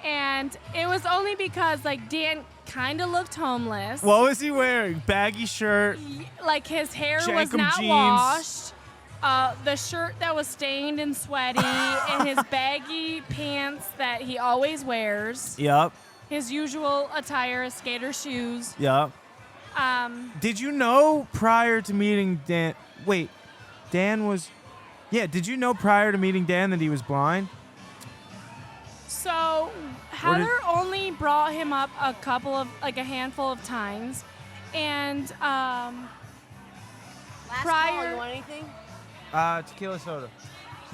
And it was only because, like, Dan kind of looked homeless.
What was he wearing? Baggy shirt.
Like, his hair was
Jankum
not
jeans.
washed. The shirt that was stained and sweaty, and his baggy pants that he always wears.
Yep.
His usual attire, skater shoes.
Yep. Did you know prior to meeting Dan? Wait, Dan was. Yeah. Did you know prior to meeting Dan that he was blind?
So Heather only brought him up a handful of times, and
Last call, you want anything?
Tequila soda.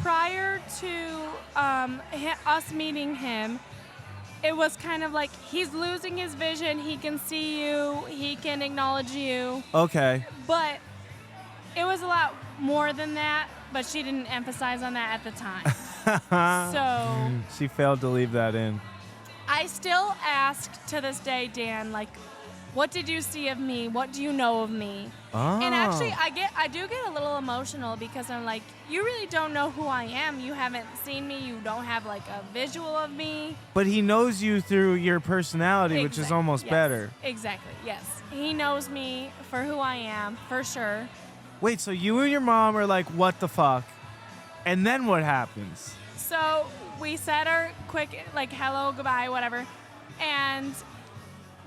prior to us meeting him, it was kind of like he's losing his vision. He can see you. He can acknowledge you.
Okay.
But it was a lot more than that. But she didn't emphasize on that at the time. So
she failed to leave that in.
I still ask to this day, Dan, like, what did you see of me? What do you know of me?
Oh.
And actually, I do get a little emotional because I'm like, you really don't know who I am. You haven't seen me. You don't have like a visual of me.
But he knows you through your personality, which is almost
yes.
better.
Exactly. Yes. He knows me for who I am, for sure.
Wait, so you and your mom are like, what the fuck? And then what happens?
So we said our quick, like, hello, goodbye, whatever. And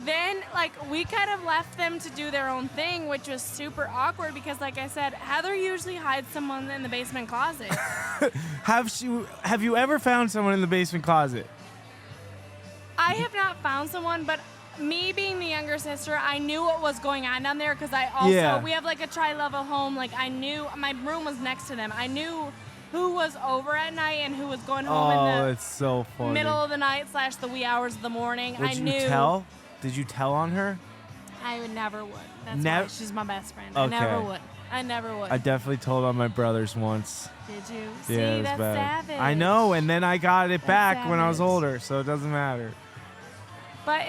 then, like, we kind of left them to do their own thing, which was super awkward because, like I said, Heather usually hides someone in the basement closet.
Have you ever found someone in the basement closet?
I have not found someone, but me being the younger sister, I knew what was going on down there because I also, we have like a tri-level home. Like, I knew my room was next to them. I knew who was over at night and who was going home in the
it's so funny.
middle of the night / the wee hours of the morning.
Did you tell? Did you tell on her?
I would never would. That's why she's my best friend.
Okay.
I never would.
I definitely told on my brothers once.
Did you?
Yeah,
See,
it was
that's
bad.
savage.
I know, and then I got it back when I was
savage.
older, so it doesn't matter.
But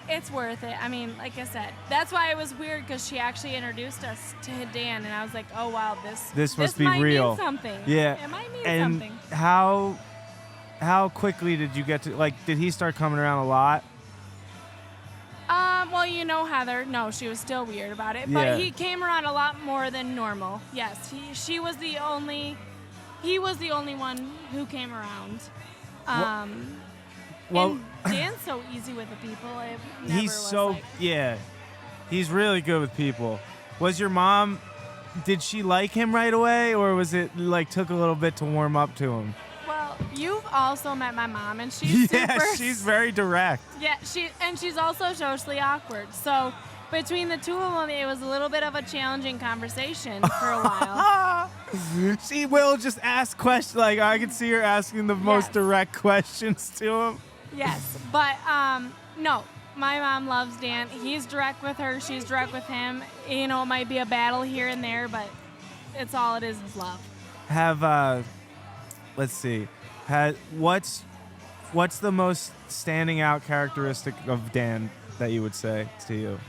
it's worth it. I mean, like I said, that's why it was weird because she actually introduced us to Dan, and I was like, oh wow, this
must be
might
real.
Mean something.
Yeah.
It might mean
And
something.
how quickly did you get to, like, did he start coming around a lot?
Well, you know, Heather, no, she was still weird about it,
Yeah.
but he came around a lot more than normal. Yes, he was the only one who came around.
Well,
and Dan's so easy with the people. It never
he's
was
so,
like,
yeah, he's really good with people. Was your mom, did she like him right away, or was it, like, took a little bit to warm up to him?
well, you've also met my mom, and she's
Yeah,
super.
she's very direct.
Yeah, she's also socially awkward. So between the two of them, it was a little bit of a challenging conversation for a while.
She will just ask questions. Like, I can see her asking the most
Yes.
direct questions to him.
Yes, but no, my mom loves Dan. He's direct with her. She's direct with him. You know, it might be a battle here and there, but it's all it is love.
Let's see. What's the most standing out characteristic of Dan that you would say to you?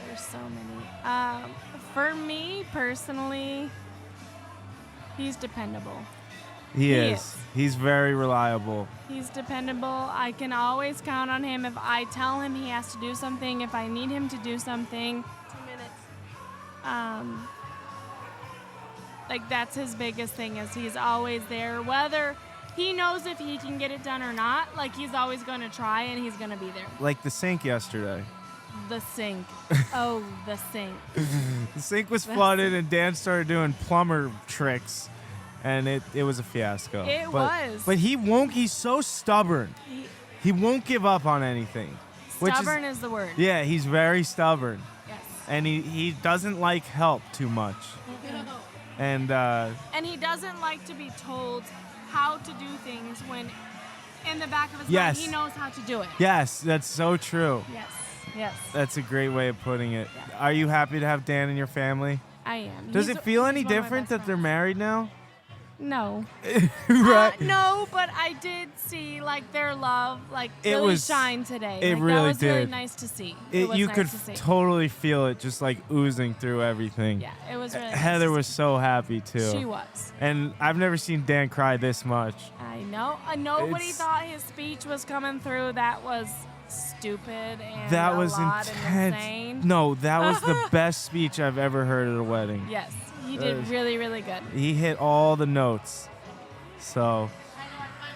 There's so many. For me personally, he's dependable.
He
He
is.
is.
He's very reliable.
He's dependable. I can always count on him. If I tell him he has to do something, if I need him to do something, 2 minutes. Like, that's his biggest thing, is he's always there. Whether he knows if he can get it done or not, like, he's always going to try and he's going to be there.
Like the sink yesterday.
The sink. Oh, the sink.
The sink was flooded and Dan started doing plumber tricks. And it was a fiasco.
It was.
But he's so stubborn. He won't give up on anything.
Stubborn is the word.
Yeah, he's very stubborn.
Yes.
And he doesn't like help too much. And
he doesn't like to be told how to do things when in the back of his
Yes.
mind he knows how to do it.
yes, that's so true.
Yes. Yes.
That's a great way of putting it.
Yeah.
Are you happy to have Dan in your family?
I am.
Does
He's-
it feel any
he's one of my
different
best
that they're
friends.
married now?
No.
Right.
No, but I did see like their love really shine today.
It
Like,
really
that was really
did.
nice to see. It was
You
nice
could
to see.
totally feel it just like oozing through everything.
Yeah, it was really nice
Heather
to
was so happy too.
see. She was.
And I've never seen Dan cry this much.
I know. Nobody
It's-
thought his speech was coming through. That was stupid and
That
a
was
lot
intense.
and insane.
No, that was the best speech I've ever heard at a wedding.
Yes, he did really, really good.
He hit all the notes. So,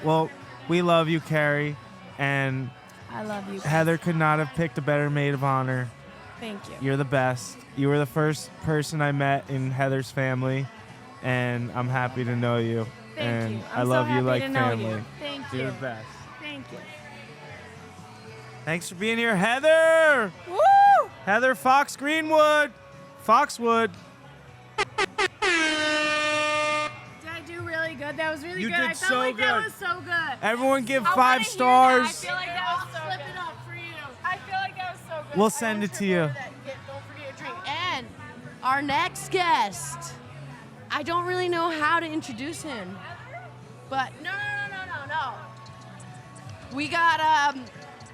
well, we love you, Carrie. And
I love you guys.
Heather could not have picked a better maid of honor.
Thank you.
You're the best. You were the first person I met in Heather's family, and I'm happy to know you.
Thank
and
you.
I
I'm
love
so
you
happy
like
to know
family.
you. Thank you.
You're the best.
Thank you.
Thanks for being here, Heather.
Woo!
Heather Fox Greenwood. Foxwood.
Did I do really good? That was really
You
good.
did
I felt
so
like that
good.
was so good.
Everyone give
I wanna
5
hear that.
stars.
I feel like that was so good. Flip it up for you. I feel like that was so good.
We'll send it to you.
Don't forget your drink. And our next guest, I don't really know how to introduce him, but no. We got a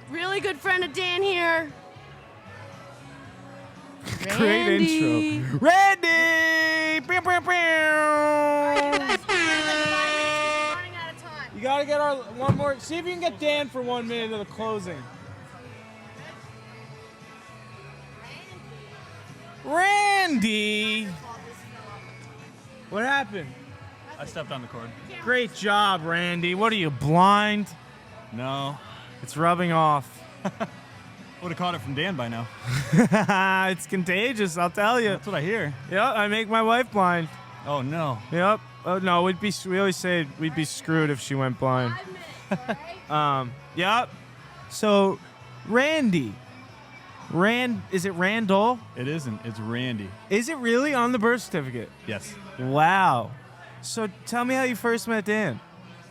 really good friend of Dan here.
Great
Randy.
intro. Randy! Pew, pew, pew. You gotta get our one more. See if you can get Dan for 1 minute of the closing. Randy! What happened?
I stepped on the cord.
Great job, Randy. What are you, blind?
No.
It's rubbing off.
Would have caught it from Dan by now.
It's contagious, I'll tell you.
That's what I hear.
Yep, I make my wife blind.
Oh, no.
Yep. Oh, no, we always say we'd be screwed if she went blind. Yep. So, Randy. Is it Randall?
It isn't. It's Randy.
Is it really on the birth certificate?
Yes.
Wow. So, tell me how you first met Dan.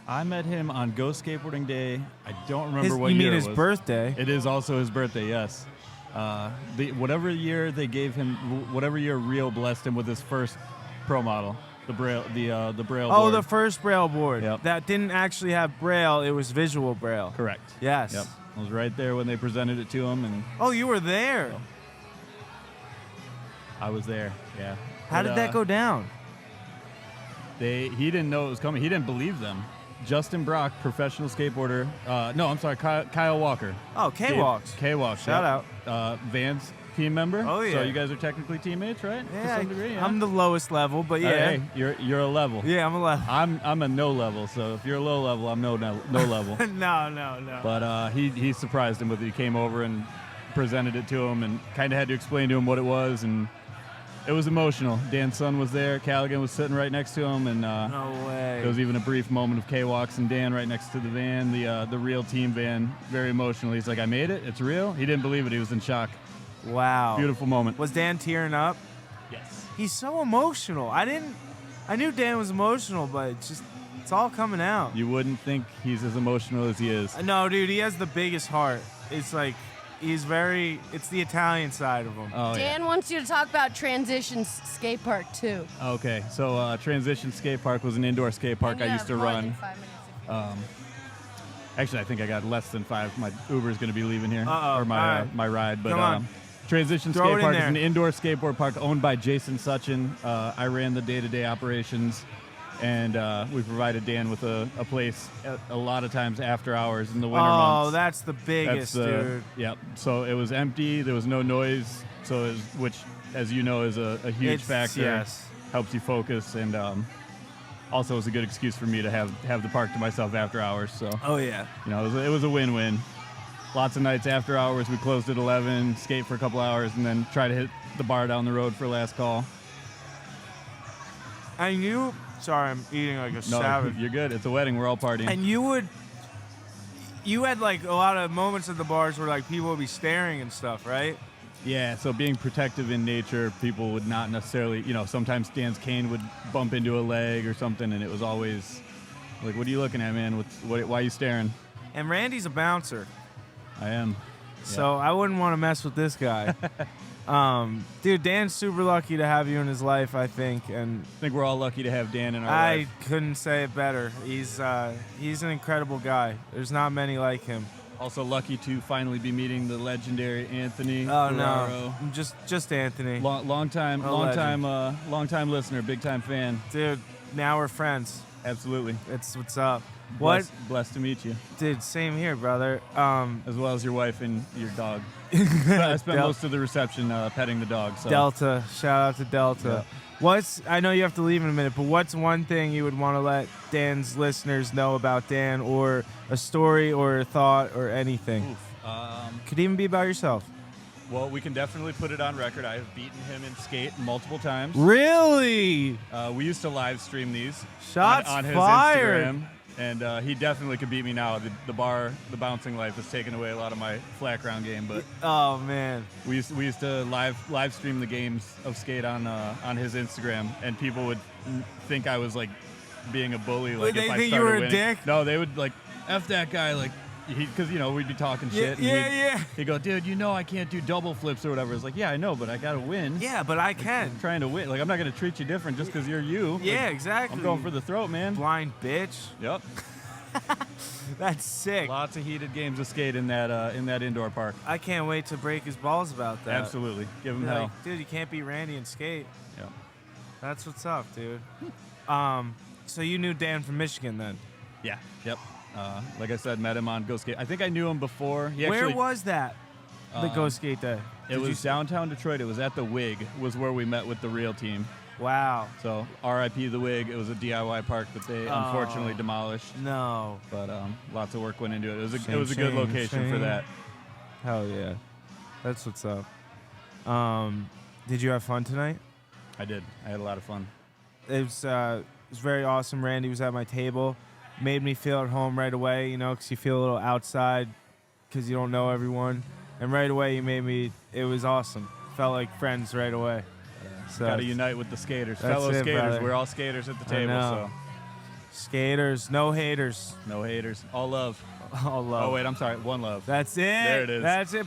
I met him on Go Skateboarding Day. I don't remember what
you
year
mean
it
his
was.
birthday?
It is also his birthday, yes. Whatever year they gave him, whatever year Rio blessed him with his first pro model, the Braille
Oh,
board.
the first Braille board.
Yep.
That didn't actually have Braille, it was visual Braille.
Correct.
Yes.
Yep. I was right there when they presented it to him, and
Oh, you were there.
I was there. Yeah.
How
But,
did that go down?
He didn't know it was coming. He didn't believe them. Justin Brock, professional skateboarder. No, I'm sorry, Kyle Walker.
Oh, K-Walks.
K-Walks.
Shout
out. Van's team member.
Oh, yeah.
So you guys are technically teammates, right? To some degree, yeah.
I'm the lowest level, but yeah.
Hey, you're a level.
Yeah, I'm a level.
I'm a no level. So if you're a low level, I'm no level.
No.
But he surprised him with it. He came over and presented it to him and kind of had to explain to him what it was, and it was emotional. Dan's son was there. Callaghan was sitting right next to him, and
No way.
there was even a brief moment of K-Walks and Dan right next to the van, the real team van. Very emotional. He's like, "I made it. It's real." He didn't believe it. He was in shock.
Wow.
Beautiful moment.
Was Dan tearing up?
Yes.
He's so emotional. I knew Dan was emotional, but it's all coming out.
You wouldn't think he's as emotional as he is.
No, dude, he has the biggest heart. It's like it's the Italian side of him.
Oh,
Dan wants you to talk about Transition Skate Park too.
Okay, so Transition Skate Park was an indoor skate park
And you
I used
have
to
more
run.
than 5 minutes if you
Actually, I think I got less than 5. My Uber's going to be leaving here,
Uh-oh.
or my
All right.
my ride. But
Come on.
Transition
Throw it
Skate
in
Park is
there.
an indoor skateboard park owned by Jason Suchin. I ran the day-to-day operations, and we provided Dan with a place a lot of times after hours in the winter months.
Oh, that's the biggest, dude.
Yep. So it was empty. There was no noise. So which, as you know, is a huge
It's-
factor.
yes.
Helps you focus, and also was a good excuse for me to have the park to myself after hours. So
Oh yeah.
it was a win-win. Lots of nights after hours, we closed at 11, skate for a couple hours, and then try to hit the bar down the road for last call.
And you, sorry, I'm eating like a
No,
savage.
you're good. It's a wedding. We're all partying.
And you had like a lot of moments at the bars where like people would be staring and stuff, right?
Yeah, so being protective in nature, people would not necessarily, sometimes Dan's cane would bump into a leg or something, and it was always like, "What are you looking at, man? Why are you staring?"
And Randy's a bouncer.
I am.
so I wouldn't want to mess with this guy. Dude, Dan's super lucky to have you in his life, I think, and
I think we're all lucky to have Dan in our
I
life.
couldn't say it better. He's an incredible guy. There's not many like him.
Also lucky to finally be meeting the legendary Anthony
Oh
Ferraro.
no, just Anthony.
Long time listener, big time fan.
Dude, now we're friends.
Absolutely.
It's what's up. What?
Blessed to meet you.
Dude, same here, brother.
As well as your wife and your dog. I spent most of the reception petting the dog. So.
Delta. Shout out to Delta. Yeah. I know you have to leave in a minute, but what's one thing you would want to let Dan's listeners know about Dan, or a story or a thought or anything? Could even be about yourself.
Well, we can definitely put it on record. I have beaten him in skate multiple times.
Really?
We used to live stream these
Shots
on his
fired.
Instagram. And he definitely could beat me now. The bouncing life has taken away a lot of my flat ground game. But
oh man,
we used to live stream the games of skate on his Instagram, and people would think I was like being a bully. Like
Would
if
they
I
think
started
you were a
winning.
dick?
No, they would like F that guy, like. Because we'd be talking shit.
Yeah.
He'd go, dude, I can't do double flips or whatever. It's like, yeah, I know, but I gotta win.
Yeah, but I can.
I'm trying to win. Like, I'm not gonna treat you different just because you're you.
Yeah,
like,
exactly.
I'm going for the throat, man.
Blind bitch.
Yep.
That's sick.
Lots of heated games of skate in that indoor park.
I can't wait to break his balls about that.
Absolutely. Give him
Be
hell.
like, dude, you can't beat Randy and skate.
Yeah.
That's what's up, dude. So you knew Dan from Michigan then?
Yeah. Yep. Like I said, met him on Go Skate. I think I knew him before.
Where was that? The Go Skate Day.
It was downtown Detroit. It was at the Wig. Was where we met with the real team.
Wow.
So R.I.P. the Wig. It was a DIY park that they unfortunately demolished.
No.
But lots of work went into it. It was a good location for that.
Hell yeah. That's what's up. Did you have fun tonight?
I did. I had a lot of fun.
It was very awesome. Randy was at my table. Made me feel at home right away, because you feel a little outside because you don't know everyone. And right away you made me, it was awesome. Felt like friends right away. So
got to unite with the skaters.
That's
Fellow
it,
skaters.
brother.
We're all skaters at the
I
table.
know.
So
Skaters, no haters.
no haters. All love.
All love.
Oh, wait, I'm sorry. One love.
That's it.
There it is.
That's it.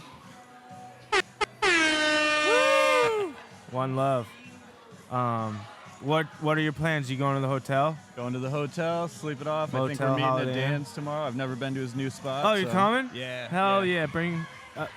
Woo! One love. What are your plans? You going to the hotel?
Going to the hotel, sleep it off. I think we're
Motel
meeting
Holiday
at
Inn.
Dan's tomorrow. I've never been to his new spot.
Oh, you're
so-
coming?
Yeah.
Hell yeah! Bring.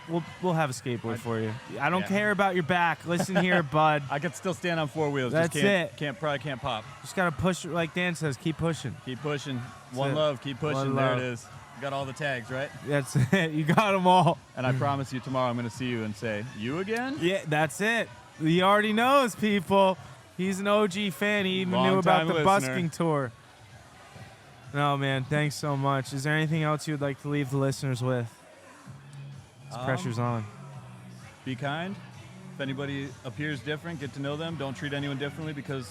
We'll have a skateboard for you. I don't
Yeah.
care about your back. Listen here, bud.
I could still stand on four wheels.
That's
just
it.
Probably can't pop.
Just gotta push, like Dan says. Keep pushing.
Keep pushing. One
it.
love. Keep pushing.
One
There
love.
it is. Got all the tags, right?
That's it. You got them all.
And I promise you tomorrow I'm going to see you and say, you again?
Yeah, that's it. He already knows, people. He's an OG fan. He even knew about
Long-time
the
listener.
busking tour. No, man. Thanks so much. Is there anything else you would like to leave the listeners with? Pressure's on.
Be kind. If anybody appears different, get to know them. Don't treat anyone differently because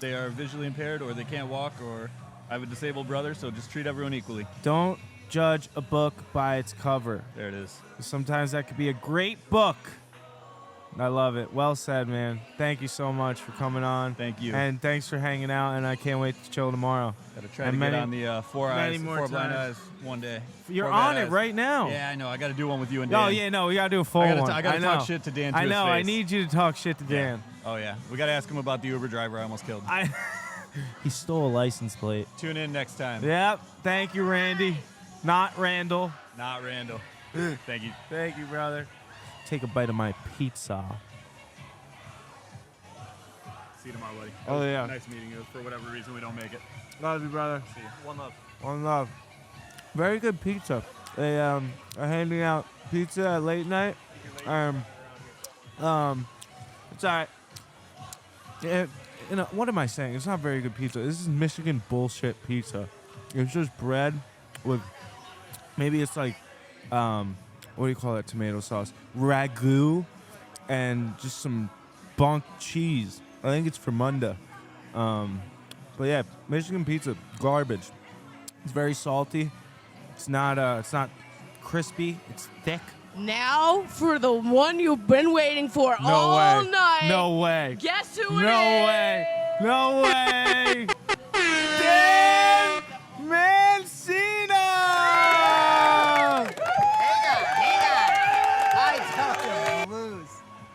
they are visually impaired or they can't walk, or I have a disabled brother, so just treat everyone equally.
Don't judge a book by its cover.
There it is.
Sometimes that could be a great book. I love it. Well said, man. Thank you so much for coming on.
Thank you.
And thanks for hanging out, and I can't wait to chill tomorrow.
Gotta try
And
to
many-
get on the four
many more
blind
times.
eyes one day.
You're
Four
on
bad
it
eyes.
right now.
Yeah, I know. I got to do one with you and Dan.
Oh, yeah, no, we got to do a full
I
one.
gotta
know.
talk shit to Dan to
I
his
know. I
face.
need you to talk shit to Dan.
Oh, yeah. We got to ask him about the Uber driver I almost killed.
He stole a license plate.
Tune in next time.
Yep. Thank you, Randy. Not Randall.
Not Randall. Thank you.
Thank you, brother. Take a bite of my pizza.
See you tomorrow, buddy.
Oh, yeah.
Nice meeting you. For whatever reason, we don't make it.
Love you, brother.
See you. One love.
One love. Very good pizza. They are handing out pizza at late night. It's all right. What am I saying? It's not very good pizza. This is Michigan bullshit pizza. It's just bread with maybe it's like what do you call that tomato sauce? Ragu and just some bunk cheese. I think it's from Munda. But yeah, Michigan pizza, garbage. It's very salty. It's not crispy. It's thick.
Now for the one you've been waiting for
No
all
way.
night.
No way.
Guess who it
No
is?
way. No way. Dan Mancina!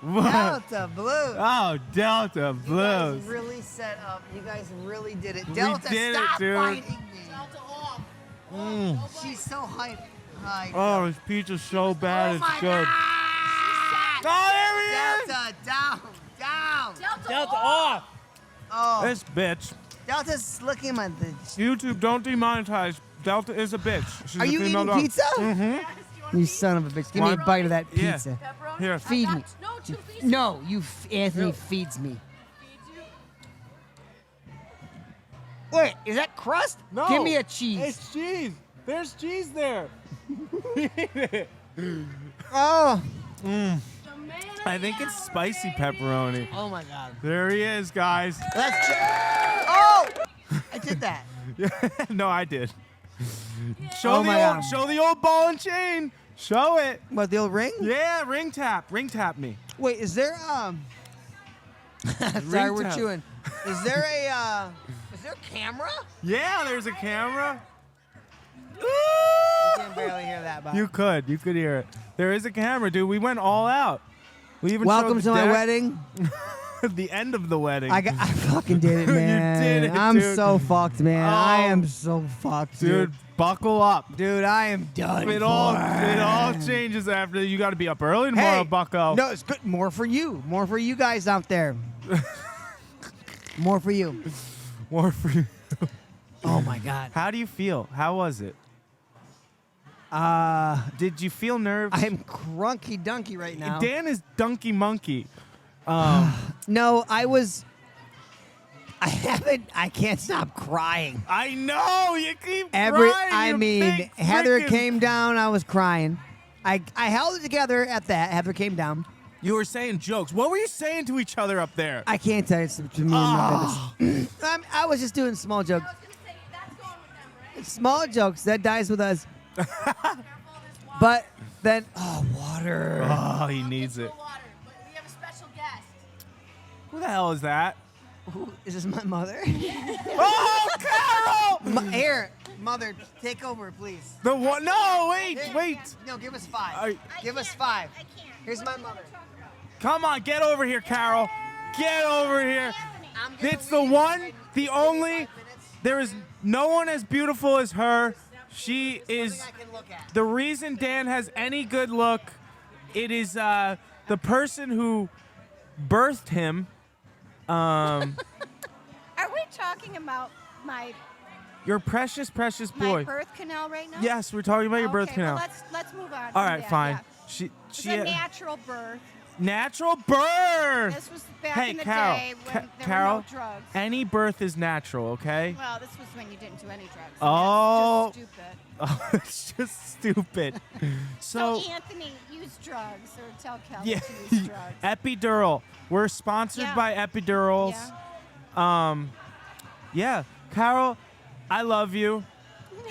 Delta Blues.
Oh, Delta
You
Blues.
guys really set up. You guys really did it. Delta,
did it,
stop
dude.
fighting me. She's so hyped. Hi.
Oh, this pizza's so bad.
Oh
It's
my
good.
God.
Oh, there he is.
Delta, down.
Delta off.
Oh,
This bitch.
Delta's looking at the.
YouTube, don't demonetize. Delta is a bitch. She's
Are
a
you
female
eating
dog.
pizza?
Mm-hmm.
You son of a bitch. Give me a
Want-
bite of that
Yeah.
pizza.
Here.
Feed me.
No, 2 pieces.
No, Anthony feeds me. Wait, is that crust?
No.
Give me a cheese.
It's cheese. There's cheese there.
Oh.
I think it's spicy pepperoni.
Oh my God.
There he is, guys.
That's Oh! I did that.
No, I did. Show
Oh my God.
show the old ball and chain. Show it.
What, the old ring?
Yeah, ring tap. Ring tap me.
Wait, is there Sorry,
Ring
we're
tap.
chewing. Is there a camera?
Yeah, there's a camera.
You can barely hear that, but
You could hear it. There is a camera, dude. We went all out. We even
welcome
showed
to
the
my
deck.
wedding.
The end of the wedding.
I fucking did it,
You
man.
did it,
I'm
dude.
so fucked, man. I
Oh.
am so fucked,
dude, buckle up.
Dude, I am done.
It all changes after. You got to be up early tomorrow, bucko.
No, it's good. More for you. More for you guys out there. More for you.
More for you.
Oh my God.
How do you feel? How was it? Did you feel nerves?
I am crunky dunky right now.
Dan is Dunky Monkey.
No, I can't stop crying.
I know you keep crying. you big
Heather
frickin-
came down. I was crying. I held it together at that. Heather came down.
You were saying jokes. What were you saying to each other up there?
I can't tell you. It's to me. I was just doing small jokes. Small jokes. That dies with us. But then, water.
Oh, he needs it.
We have a special guest.
Who the hell is that?
Who, is this my mother?
Oh, Carol!
Here, mother, take over, please.
The one? No, wait.
No, give us 5.
I-
Give us 5. Here's my mother.
Come on, get over here, Carol. Get over here. It's the one, the only. There is no one as beautiful as her. She is the reason Dan has any good look. It is the person who birthed him.
Are we talking about my
Your precious, precious boy.
birth canal right now?
Yes, we're talking about your birth
Okay,
canal.
Well, let's move on.
All
from
right,
that,
fine.
yeah. It's a natural birth.
Natural birth.
This was back
Hey,
in the
Carol,
day when there
Carol,
were no drugs.
any birth is natural, okay?
Well, this was when you didn't do any drugs.
Oh.
That's just stupid.
Oh, it's just stupid.
So
So,
Anthony used drugs, or tell Kelly
yeah,
to use drugs.
epidural. We're sponsored
Yeah.
by epidurals. Yeah, Carol, I love you.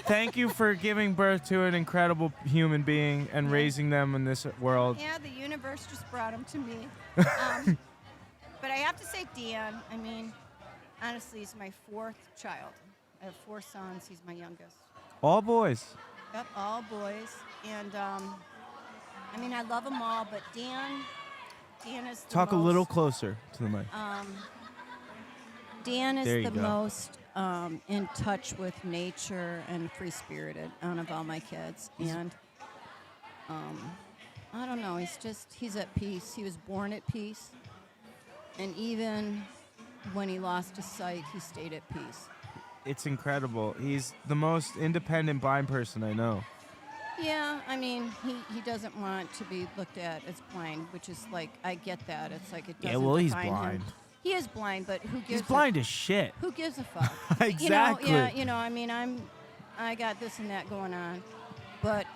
Thank you for giving birth to an incredible human being and raising them in this world.
Yeah, the universe just brought him to me. But I have to say, Dan, I mean, honestly, he's my 4th child. I have 4 sons. He's my youngest.
All boys.
Yep, all boys. And, I mean, I love them all, but Dan is the
Talk a
most,
little closer to the mic.
Dan is
There you
the
go.
most in touch with nature and free-spirited out of all my kids. And I don't know, he's at peace. He was born at peace. And even when he lost his sight, he stayed at peace.
It's incredible. He's the most independent blind person I know.
Yeah, I mean, he doesn't want to be looked at as blind, which is like, I get that. It's like it doesn't
Yeah, well, he's
define
blind.
him. He is blind, but who gives
He's blind as shit.
Who gives a fuck?
Exactly.
I mean, I got this and that going on, but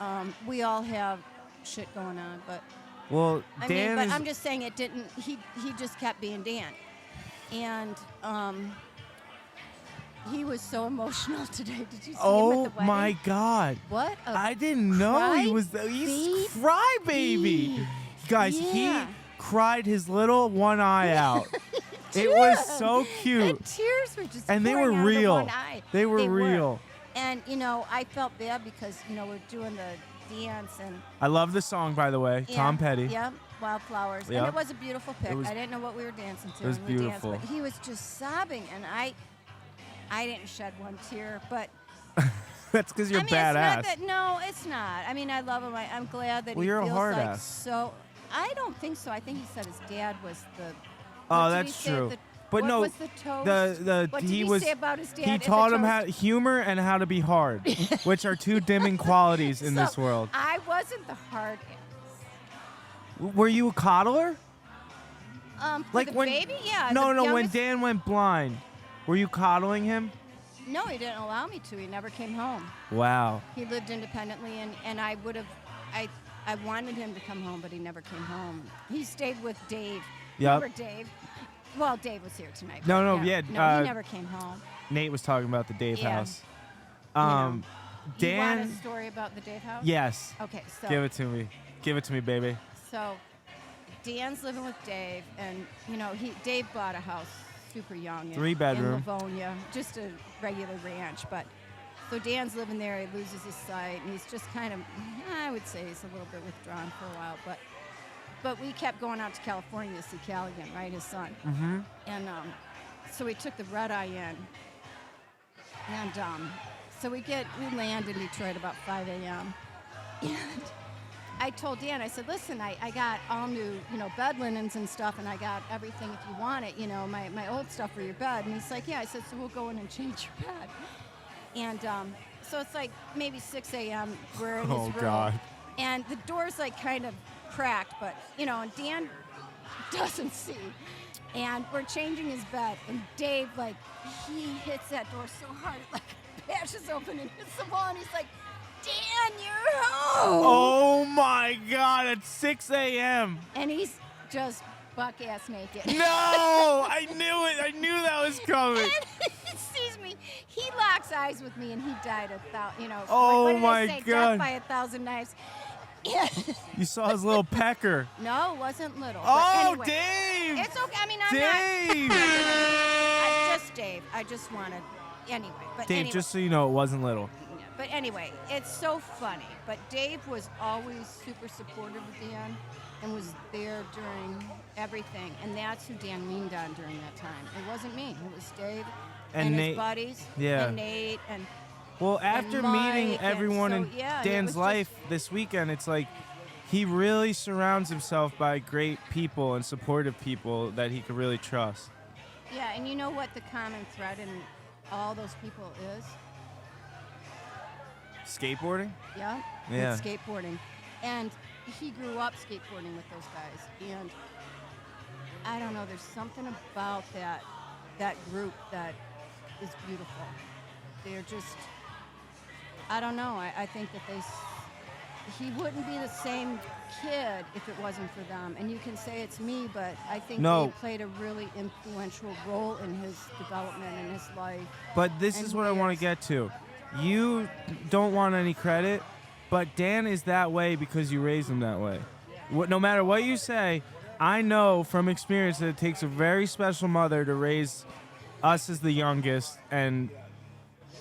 we all have shit going on. But
Well,
I
Dan
mean, but
is.
I'm just saying it didn't. He just kept being Dan, and he was so emotional today. Did you see him
Oh
at the wedding?
my God!
What?
I didn't know he was. He's crybaby. Guys,
Yeah.
he cried his little one eye out. It was so cute.
And tears were just
And they
pouring
were
out of
real.
one eye.
They were real.
And I felt bad because we're doing the dance and.
I love the song, by the way.
Yeah,
Tom Petty.
Yep, Wildflowers.
Yep.
And it was a beautiful pic.
It was-
I didn't know what we were dancing to.
It was
and we danced,
beautiful.
but he was just sobbing, and I didn't shed one tear, but.
That's because you're
I mean,
badass.
It's not that, no, it's not. I mean, I love him. I'm glad that
Well,
he
you're a
feels
hard
like
ass.
so. I don't think so. I think he said his dad was the.
Oh,
what did he
that's
say?
true.
The-
But
what
no,
was the toast? What did
he
he
was
say about his dad
he
at the
taught him
toast?
humor and how to be hard, which are two dimming qualities in this
So,
world.
I wasn't the hard ass.
Were you a coddler?
For
Like
the
when
baby, yeah.
No,
the
no. When
youngest-
Dan went blind, were you coddling him?
No, he didn't allow me to. He never came home.
Wow.
He lived independently, and I would have, I wanted him to come home, but he never came home. He stayed with Dave.
Yep.
Remember Dave? Well, Dave was here tonight.
No,
but
no, yeah,
No, he never came home.
Nate was talking about the Dave
Yeah.
house.
You know.
Dan.
You want a story about the Dave house?
Yes.
Okay, so.
Give it to me. Give it to me, baby.
So, Dan's living with Dave, and Dave bought a house super young in
3-bedroom.
in Livonia, just a regular ranch. But so Dan's living there. He loses his sight, and he's just kind of, I would say, he's a little bit withdrawn for a while. But we kept going out to California to see Callaghan, right, his son.
Mm-hmm.
And so we took the red eye in, and so we land in Detroit about 5 a.m. And I told Dan, I said, listen, I got all new, bed linens and stuff, and I got everything if you want it, my old stuff for your bed. And he's like, yeah. I said, so we'll go in and change your bed. And so it's like maybe 6 a.m. We're in his room.
Oh, God.
And the door's like kind of cracked, but, and Dan doesn't see. And we're changing his bed, and Dave, he hits that door so hard, it bashes open and hits the wall, and he's like, Dan, you're home!
Oh my God! At 6 a.m.
And he's just buck-ass naked.
No! I knew it! I knew that was coming!
And he sees me. He locks eyes with me, and he died
Oh
what did
my
I say?
God.
Death by 1,000 knives.
You saw his little pecker.
No, it wasn't little.
Oh,
but anyway,
Dave!
It's okay. I mean, I'm
Dave!
not. Just Dave. I just wanted. Anyway. But
Dave,
anyway.
just so you know, it wasn't little.
But anyway, it's so funny. But Dave was always super supportive of Dan and was there during everything. And that's who Dan leaned on during that time. It wasn't me. It was Dave and
Nate,
his buddies.
yeah.
And Nate and.
Well, after meeting
Mike,
everyone
and
in
so, yeah, it
Dan's
was
life this weekend, it's like he really surrounds himself by great people and supportive people that he could really trust.
Yeah, and you know what the common thread in all those people is?
Skateboarding?
Yeah?
Yeah.
With skateboarding. And he grew up skateboarding with those guys. And I don't know, there's something about that group that is beautiful. They're just, I don't know, I think that he wouldn't be the same kid if it wasn't for them. And you can say it's me, but I think
No.
they played a really influential role in his development and his life.
But this
And
is
who
what I
he
want
is.
to get to. You don't want any credit, but Dan is that way because you raised him that way. No matter what you say, I know from experience that it takes a very special mother to raise us as the youngest, and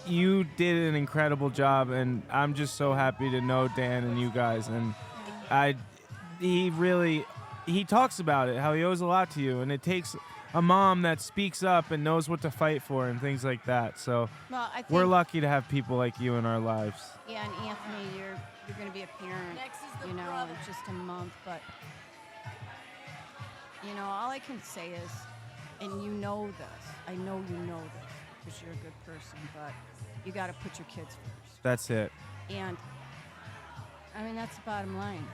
you did an incredible job, and I'm just so happy to know Dan and you guys. And he talks about it, how he owes a lot to you, and it takes a mom that speaks up and knows what to fight for and things like that. So
Well, I think,
we're lucky to have people like you in our lives.
Yeah, and Anthony, you're going to be a parent, in just a month. But, all I can say is, and you know this, I know you know this because you're a good person, but you got to put your kids first.
That's it.
And, I mean, that's the bottom line.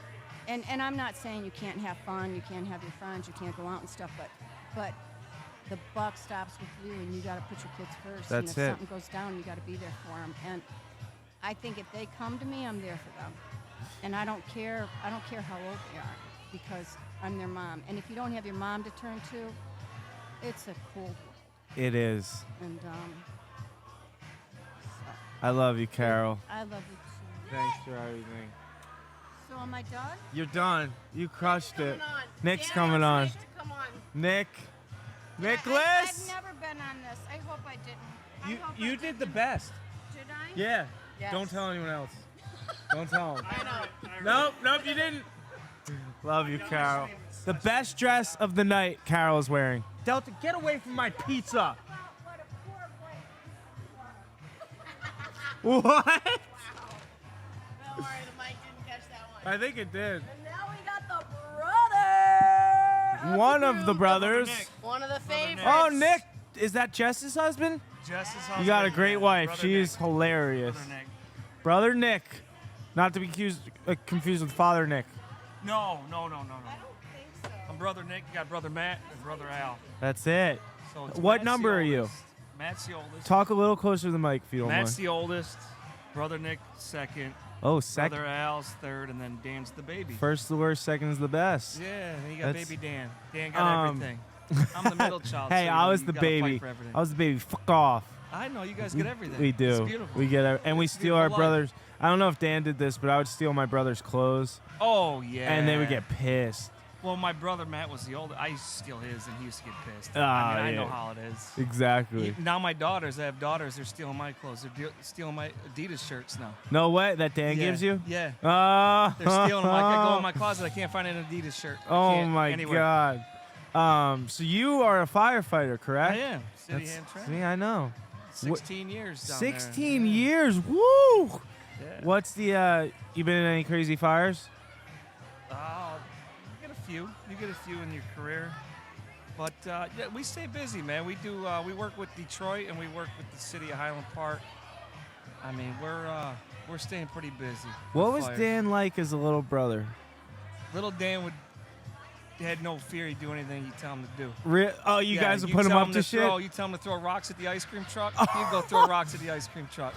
And I'm not saying you can't have fun, you can't have your friends, you can't go out and stuff, but the buck stops with you, and you got to put your kids first.
That's
and if
it.
something goes down, you got to be there for them. And I think if they come to me, I'm there for them. And I don't care how old they are, because I'm their mom. And if you don't have your mom to turn to, it's a cold world.
It is.
And
I love you, Carol.
I love you too.
Thanks for everything.
So am I done?
You're done. You crushed it.
on.
Nick's
Dan
coming on.
asked me to come on.
Nick. Nicholas.
I've never been on this. I hope I didn't. I hope I
You did the
didn't.
best.
Did I?
Yeah.
Yes.
Don't tell anyone else. Don't tell him.
I
Nope, you didn't. Love you, Carol. The best dress of the night Carol is wearing. Delta, get away from my pizza. What?
Don't worry, the mic didn't catch that one.
I think it did.
And now we got the brother.
One of the brothers.
One of the favorites.
Oh, Nick. Is that Jess's husband?
Jess's husband.
You got a great wife.
Brother
She's
Nick.
hilarious.
Brother Nick.
Brother Nick. Not to be confused with Father Nick.
No.
I don't think so.
I'm Brother Nick. You got Brother Matt and Brother Al.
That's it.
So it's
What
Matt's
number
the
are you?
oldest. Matt's the oldest.
Talk a little closer to the mic if you don't
Matt's
mind.
the oldest. Brother Nick second.
Oh, second.
Brother Al's third, and then Dan's the baby.
First the worst, second is the best.
Yeah, and you got
That's-
baby Dan. Dan got everything. I'm the middle child.
Hey,
so
I
you
was the
gotta fight
baby.
for everything.
I was the baby. Fuck off.
I know you guys get everything.
We do.
It's beautiful.
We get and we
It's a
steal our
beautiful life.
brothers. I don't know if Dan did this, but I would steal my brother's clothes,
Oh yeah.
and they would get pissed.
Well, my brother Matt was the oldest. I used to steal his, and he used to get pissed.
Ah,
I know
yeah.
how it is.
Exactly.
Now my daughters, I have daughters. They're stealing my clothes. They're stealing my Adidas shirts now.
No way that Dan
Yeah,
gives you.
Yeah.
Ah.
They're stealing them. Like I go in my closet, I can't find an Adidas shirt. I
Oh
can't
my
anywhere.
God. So you are a firefighter, correct?
I am. City
That's-
hand train.
See, I know.
16 years down
16
there.
years. Woo!
Yeah.
What's the? You been in any crazy fires?
You get a few. You get a few in your career. But yeah, we stay busy, man. We do. We work with Detroit and we work with the city of Highland Park. I mean, we're staying pretty busy.
What
with
was
fires.
Dan like as a little brother?
Little Dan had no fear. He'd do anything you tell him to do.
Oh, you
Yeah,
guys would put him
tell
up to shit.
You tell him to throw rocks at the ice cream truck. He'd go throw rocks at the ice cream truck.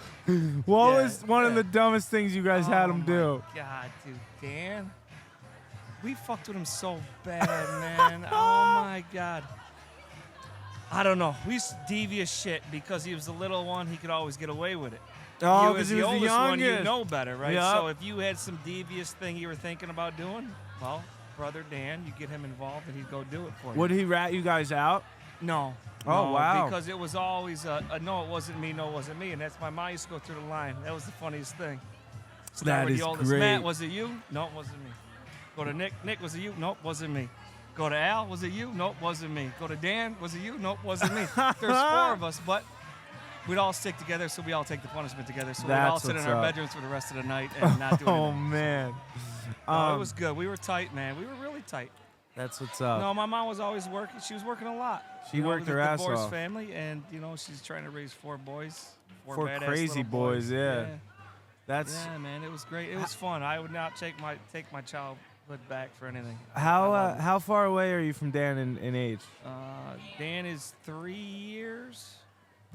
What
Yeah,
was one of
yeah.
the dumbest things you guys had him do?
God, dude, Dan. We fucked with him so bad, man. Oh my God. I don't know. We used to devious shit because he was the little one. He could always get away with it.
Oh,
you
'cause
as
he
the
was the
oldest one, you
youngest.
know better, right?
Yup.
So if you had some devious thing you were thinking about doing, well, brother Dan, you get him involved and he'd go do it for you.
Would he rat you guys out?
No.
Oh,
No,
wow.
Because it was always no, it wasn't me, no, it wasn't me. And that's my mom used to go through the line. That was the funniest thing. Start
That
with
is
the oldest.
great.
Matt, was it you? No, it wasn't me. Go to Nick. Nick, was it you? Nope, wasn't me. Go to Al, was it you? Nope, wasn't me. Go to Dan, was it you? Nope, wasn't me. There's four of us, but we'd all stick together, so we all take the punishment together. So we'd all
That's
sit in
what's
our
up.
bedrooms for the rest of the night and not do anything.
Oh man.
No, it was good. We were tight, man. We were really tight.
That's what's up.
No, my mom was always working. She was working a lot.
She
You know,
worked
with
her
a
ass
divorced
off.
family, and she's trying to raise four boys,
Four
badass
crazy
little
boys, yeah. That's
Yeah, man, it was great. It was fun. I would not take my childhood back for anything.
how far away are you from Dan in age?
Dan is 3 years.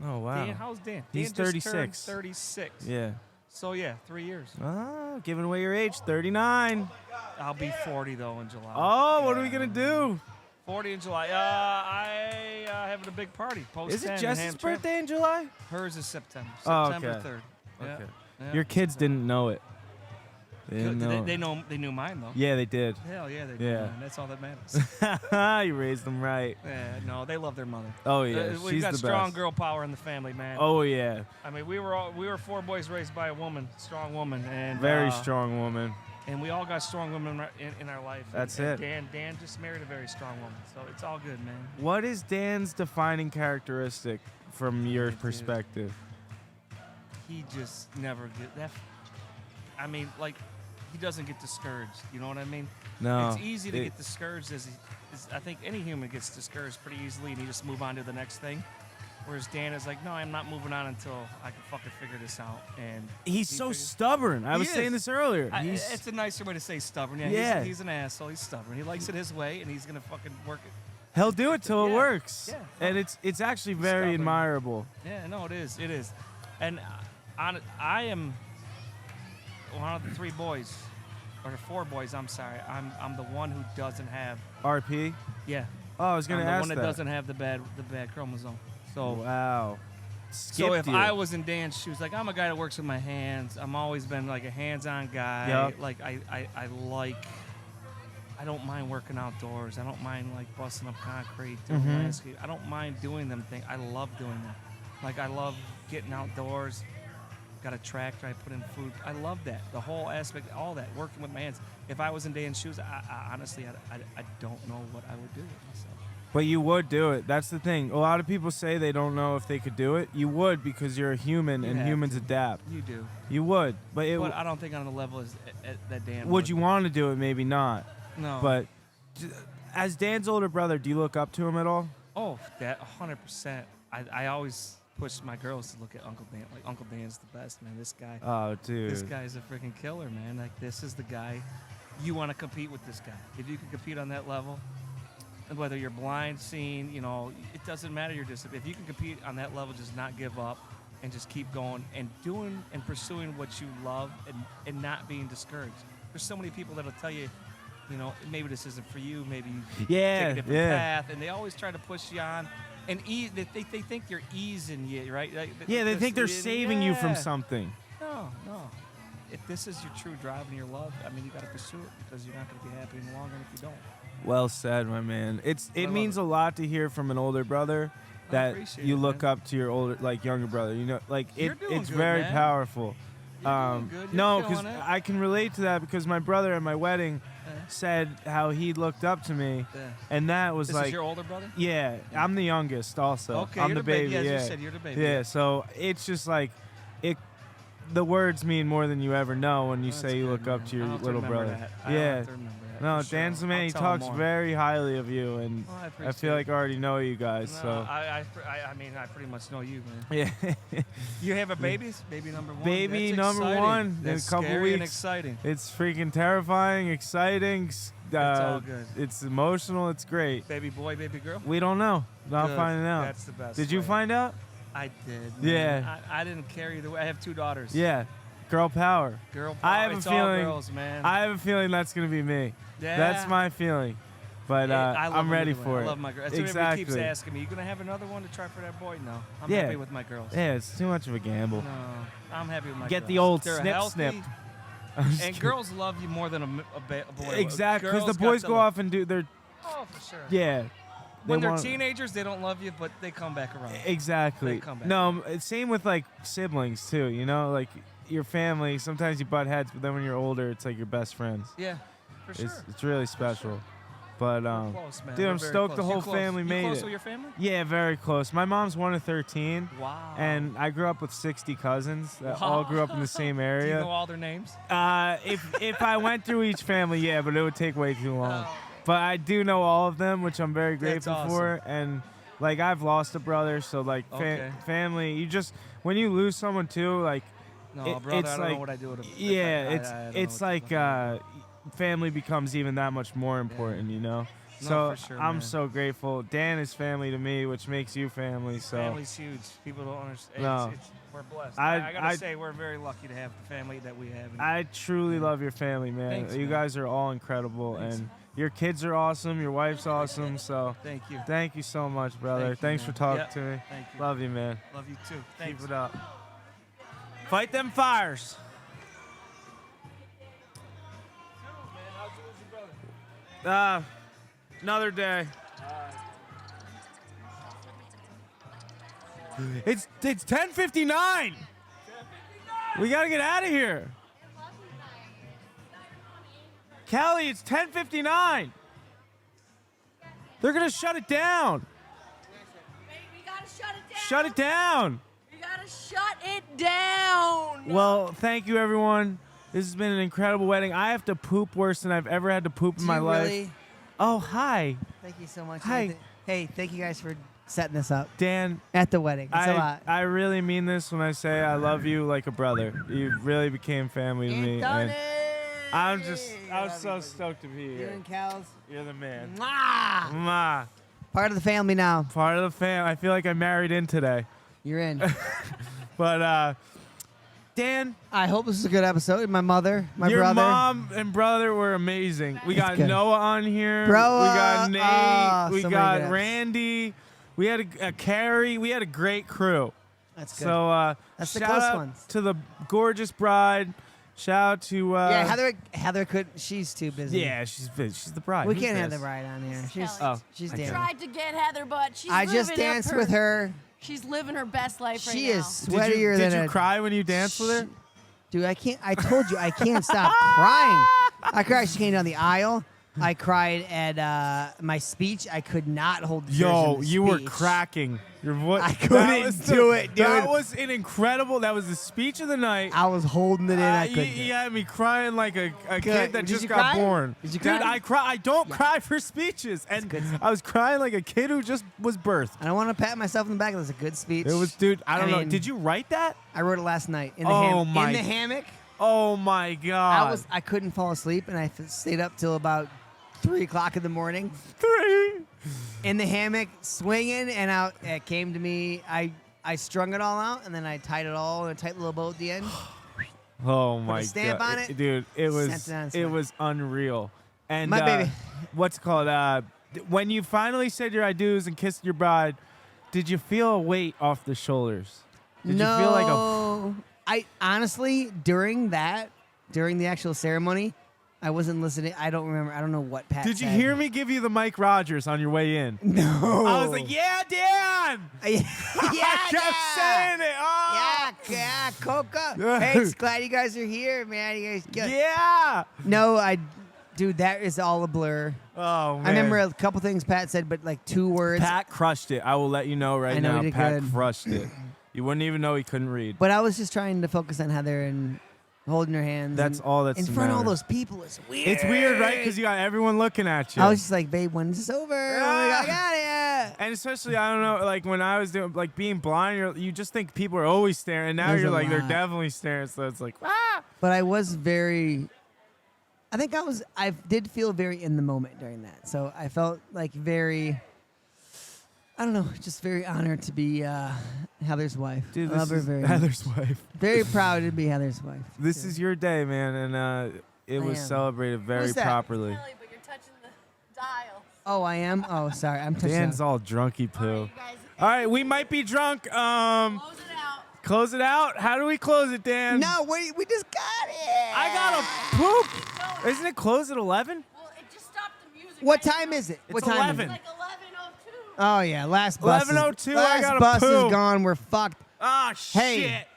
Oh wow.
Dan, how's Dan?
He's
Dan just
36.
turned 36.
Yeah.
So yeah, 3 years.
Oh, giving away your age, 39.
I'll be 40 though in July.
Oh, what are we gonna do?
40 in July. I having a big party. Post
Is
10
it
in
Jess's
Hamtramck.
birthday in July?
Hers is September.
Oh,
September
okay.
3rd. Yeah.
Okay.
Yeah.
Your kids didn't know it. They didn't know.
They knew mine though.
Yeah, they did.
Hell yeah, they did.
Yeah.
Man. That's all that matters.
You raised them right.
Yeah, no, they love their mother.
Oh yeah,
We've
she's
got
the
strong
best.
girl power in the family, man.
Oh yeah,
I mean, we were four boys raised by a woman, strong woman, and
very strong woman.
And we all got strong women in our life.
That's
and
it.
Dan just married a very strong woman, so it's all good, man.
What is Dan's defining characteristic from your perspective?
He just never get that. I mean, like, he doesn't get discouraged. You know what I mean?
No.
It's easy to get discouraged. I think any human gets discouraged pretty easily, and you just move on to the next thing. Whereas Dan is like, no, I'm not moving on until I can fucking figure this out. And
He's so stubborn. I was saying this earlier.
It's a nicer way to say stubborn. Yeah,
Yeah.
He's an asshole. He's stubborn. He likes it his way, and he's gonna fucking work it.
He'll do it till it
Yeah.
works.
Yeah.
And it's actually very
Stubborn.
admirable.
Yeah, no, it is. It is. And I am one of the three boys, or the four boys. I'm sorry. I'm the one who doesn't have.
RP?
Yeah.
Oh, I was gonna
I'm
ask
the one
that.
that doesn't have the bad chromosome. So
wow.
So if
Skipped you.
I was in Dan's shoes, like I'm a guy that works with my hands. I'm always been like a hands-on guy.
Yup.
Like I don't mind working outdoors. I don't mind like busting up concrete, doing
Mhm.
landscape. I don't mind doing them things. I love doing them. Like I love getting outdoors,
got a tractor. I put in food. I love that. The whole aspect, all that, working with my hands. If I was in Dan's shoes, I honestly, I don't know what I would do with myself.
But you would do it. That's the thing. A lot of people say they don't know if they could do it. You would, because you're a human, and humans adapt.
You do.
You would, but
I don't think on the level that Dan
would. You want to do it? Maybe not.
No.
But as Dan's older brother, do you look up to him at all?
Oh, that 100%. I always push my girls to look at Uncle Dan. Like, Uncle Dan's the best, man. This guy.
Oh, dude.
This guy's a freaking killer, man. Like, this is the guy. You want to compete with this guy. If you can compete on that level, and whether you're blind, seeing, it doesn't matter your disability. If you can compete on that level, just not give up and just keep going and doing and pursuing what you love and not being discouraged. There's so many people that'll tell you, maybe this isn't for you. Maybe you take a different path. And they always try to push you on. And they think you're easing you, right?
They think they're saving you from something.
No. If this is your true drive and your love, you got to pursue it, because you're not going to be happy in the long run if you don't.
Well said, my man. It means a lot to hear from an older brother that you look up to your younger brother. It's very powerful. No, because I can relate to that, because my brother at my wedding said how he looked up to me, and that was
this is your older brother?
Yeah, I'm the youngest also.
Okay,
I'm
you're
the baby.
Yeah,
yeah.
you said you're the baby.
Yeah, so it's just like it. The words mean more than you ever know when you say you look up to your little brother. Yeah. No, Dan's the man. He talks very highly of you, and I feel like I already know you guys.
No,
so
I pretty much know you, man.
Yeah.
You have a baby? Baby number one.
Baby
That's
number
exciting.
one
That's
in a couple
scary
weeks.
And exciting.
It's freaking terrifying, exciting.
It's all good.
It's emotional. It's great.
Baby boy, baby girl?
We don't know. Not
Good.
finding out.
That's the best.
Did you find out?
I did.
Yeah.
Man. I didn't carry the way. I have 2 daughters.
Yeah. Girl power.
Girl power.
I have
it's
a feeling.
All girls, man.
I have a feeling that's gonna be me.
Yeah.
That's my feeling. But I'm ready for it.
I love my girls.
Exactly.
Everybody keeps asking me, "You gonna have another one to try for that boy?" No, I'm happy with my girls.
Yeah, it's too much of a gamble.
No, I'm happy with my girls.
Get the old
They're
snip
healthy,
snip.
And girls love you more than a boy.
Exactly, because
Girls
the boys
got
go
to
off and do their.
Oh, for sure.
Yeah.
When they're teenagers, they don't love you, but they come back around.
Exactly.
They come back.
No, same with like siblings too. Like your family. Sometimes you butt heads, but then when you're older, it's like your best friends.
Yeah, for sure.
It's really special. But
close, man.
dude,
We're
I'm
very
stoked
close.
the whole
You close?
family
You
made
close
it.
with your family?
Yeah, very close. My mom's 1 of 13.
Wow.
And I grew up with 60 cousins that all grew up in the same area.
Do you know all their names?
If I went through each family, yeah, but it would take way too long.
Oh.
But I do know all of them, which I'm very grateful
That's
for. And like I've lost a brother, so like family, you just when you lose someone too, like
No, brother,
it's
I don't
like
know what I do with him.
yeah, it's like family becomes even that much more important,
No,
So
for sure,
I'm
man.
so grateful. Dan is family to me, which makes you family. So
Family's huge. People don't understand.
No.
We're blessed.
I
I gotta say, we're very lucky to have the family that we have.
I truly love your family, man.
Thanks,
you
man.
guys are all incredible,
Thanks.
and your kids are awesome. Your wife's awesome. So
Thank you
so much, brother.
Thank you,
Thanks
man.
for talking
Yeah,
to me.
thank you.
Love you, man.
Love you too. Thanks.
Keep it up. Fight them fires. Another day. It's 10:59. We gotta get out of here. Kelly, it's 10:59. They're gonna shut it down.
We gotta shut it down.
Shut it down.
We gotta shut it down.
Well, thank you, everyone. This has been an incredible wedding. I have to poop worse than I've ever had to poop in my life.
Really?
Oh, hi.
Thank you so much.
Hi.
Hey, thank you guys for setting this up.
Dan.
At the wedding. It's a lot.
I really mean this when I say I love you like a brother. You really became family to me.
done
I'm so stoked to be
You
here.
and Cal's.
You're the man.
Mwah!
Mwah.
Part of the family now.
Part of the fam. I feel like I married in today.
You're in.
But Dan,
I hope this is a good episode. My mother, my
your
brother.
mom and brother were amazing. We got
good.
Noah on here.
Bro,
we got Nate. We
so many
got
good apps.
Randy. We had a Carrie. We had a great crew.
That's good.
So
That's the
shout
close
out
ones.
to the gorgeous bride. Shout out to
yeah, Heather could. She's too busy.
Yeah, she's busy. She's the bride.
We
Who's
can't have
this?
the bride on here.
Kelly.
She's
I
dancing.
tried to get Heather, but she's
I just
moving up
danced with her.
She's living her best life right
She
now.
is sweatier than
Did you cry when you danced with her?
Dude, I can't. I told you I can't stop crying. I cried. She came down the aisle. I cried at my speech. I could not hold.
Yo, you were
speech.
cracking. Your voice.
I couldn't do it, dude.
That was an incredible. That was the speech of the night.
I was holding it in. I couldn't.
You had me crying like a kid that
Did
just
you
got
cry?
born.
Did you
Dude,
cry?
I cry. I don't cry for speeches, and I was crying like a kid who just was birthed.
And I want to pat myself in the back. It was a good speech.
It was, dude. I don't know.
mean,
Did you write that?
I wrote it last night in the
my!
in the hammock.
Oh my God!
I couldn't fall asleep, and I stayed up till about 3 o'clock in the morning.
3
in the hammock, swinging, and out. It came to me. I strung it all out, and then I tied it all in a tight little bow at the end.
Oh my
Put a stamp
God,
on it.
dude! It
Sent it on
was unreal. And
My baby.
What's it called? When you finally said your I do's and kissed your bride, did you feel a weight off the shoulders? Did you feel like a?
I honestly, during the actual ceremony, I wasn't listening. I don't remember. I don't know what Pat
Did you
said.
hear me give you the Mike Rogers on your way in?
No.
I was like, yeah, Dan.
Yeah,
I kept saying it. Oh.
Yeah, Coca. Hey, it's glad you guys are here, man. You guys good.
Yeah.
No, dude, that is all a blur.
Oh, man.
I remember a couple things Pat said, but like 2 words.
Pat crushed it. I will let you know right
I know
now.
he did
Pat
good.
crushed it. You wouldn't even know he couldn't read.
But I was just trying to focus on Heather and holding her hands.
That's
and
all that's
in front of all those people. It's weird.
It's weird, right? Because you got everyone looking at you.
I was just like, babe, when is this over? I got it.
And especially, I don't know, like when I was doing, like being blind, you just think people are always staring. And now
There's
you're
a
like, they're
lot.
definitely staring. So it's like, ah.
But I was very. I did feel very in the moment during that. So I felt like very. I don't know, just very honored to be Heather's wife.
Dude,
I love her
this is
very
Heather's
much.
wife.
Very proud to be Heather's wife.
This is your day, man. And it was
am.
celebrated very
Who's that?
properly.
Kelly, but you're touching the dial.
Oh, I am? Oh, sorry. I'm touching
Dan's
that.
all drunky poo. All right, we might be drunk.
Close it out.
Close it out? How do we close it, Dan?
No, we just got it.
I gotta poop. Isn't it closed at 11?
Well, it just stopped the music.
What time is it? What
It's
time
11.
Is it?
Like 11:02.
Oh, yeah. Last bus
11:02, I
last
gotta
bus
poo.
is gone. We're fucked.
Ah, shit.
Hey.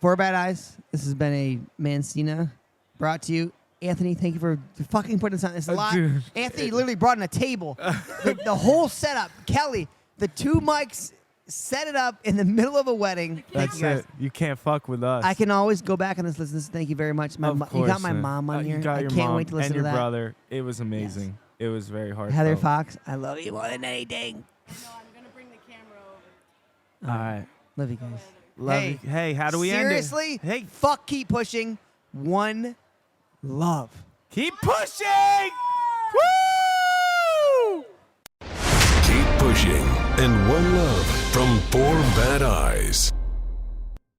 For Bad Eyes, this has been a Mancina brought to you. Anthony, thank you for fucking putting this on. It's a lot.
Dude.
Anthony literally brought in a table. the whole setup. Kelly, the 2 mics, set it up in the middle of a wedding. Thank
That's
you guys.
it. You can't fuck with us.
I can always go back on this list. Thank you very much.
Of
You
course,
got my
man.
mom on here.
You got
I
your
can't
mom
wait to listen
and
to
your
that.
brother. It was amazing. It was very hard.
Heather Fox, I love you more than anything.
No, I'm going to bring the camera over.
All right.
Love you guys.
Love
Hey,
you. Hey, how do we end it?
seriously?
Hey,
Fuck, keep pushing. One love.
keep pushing! Woo!
Keep pushing. And one love from 4 Bad Eyes.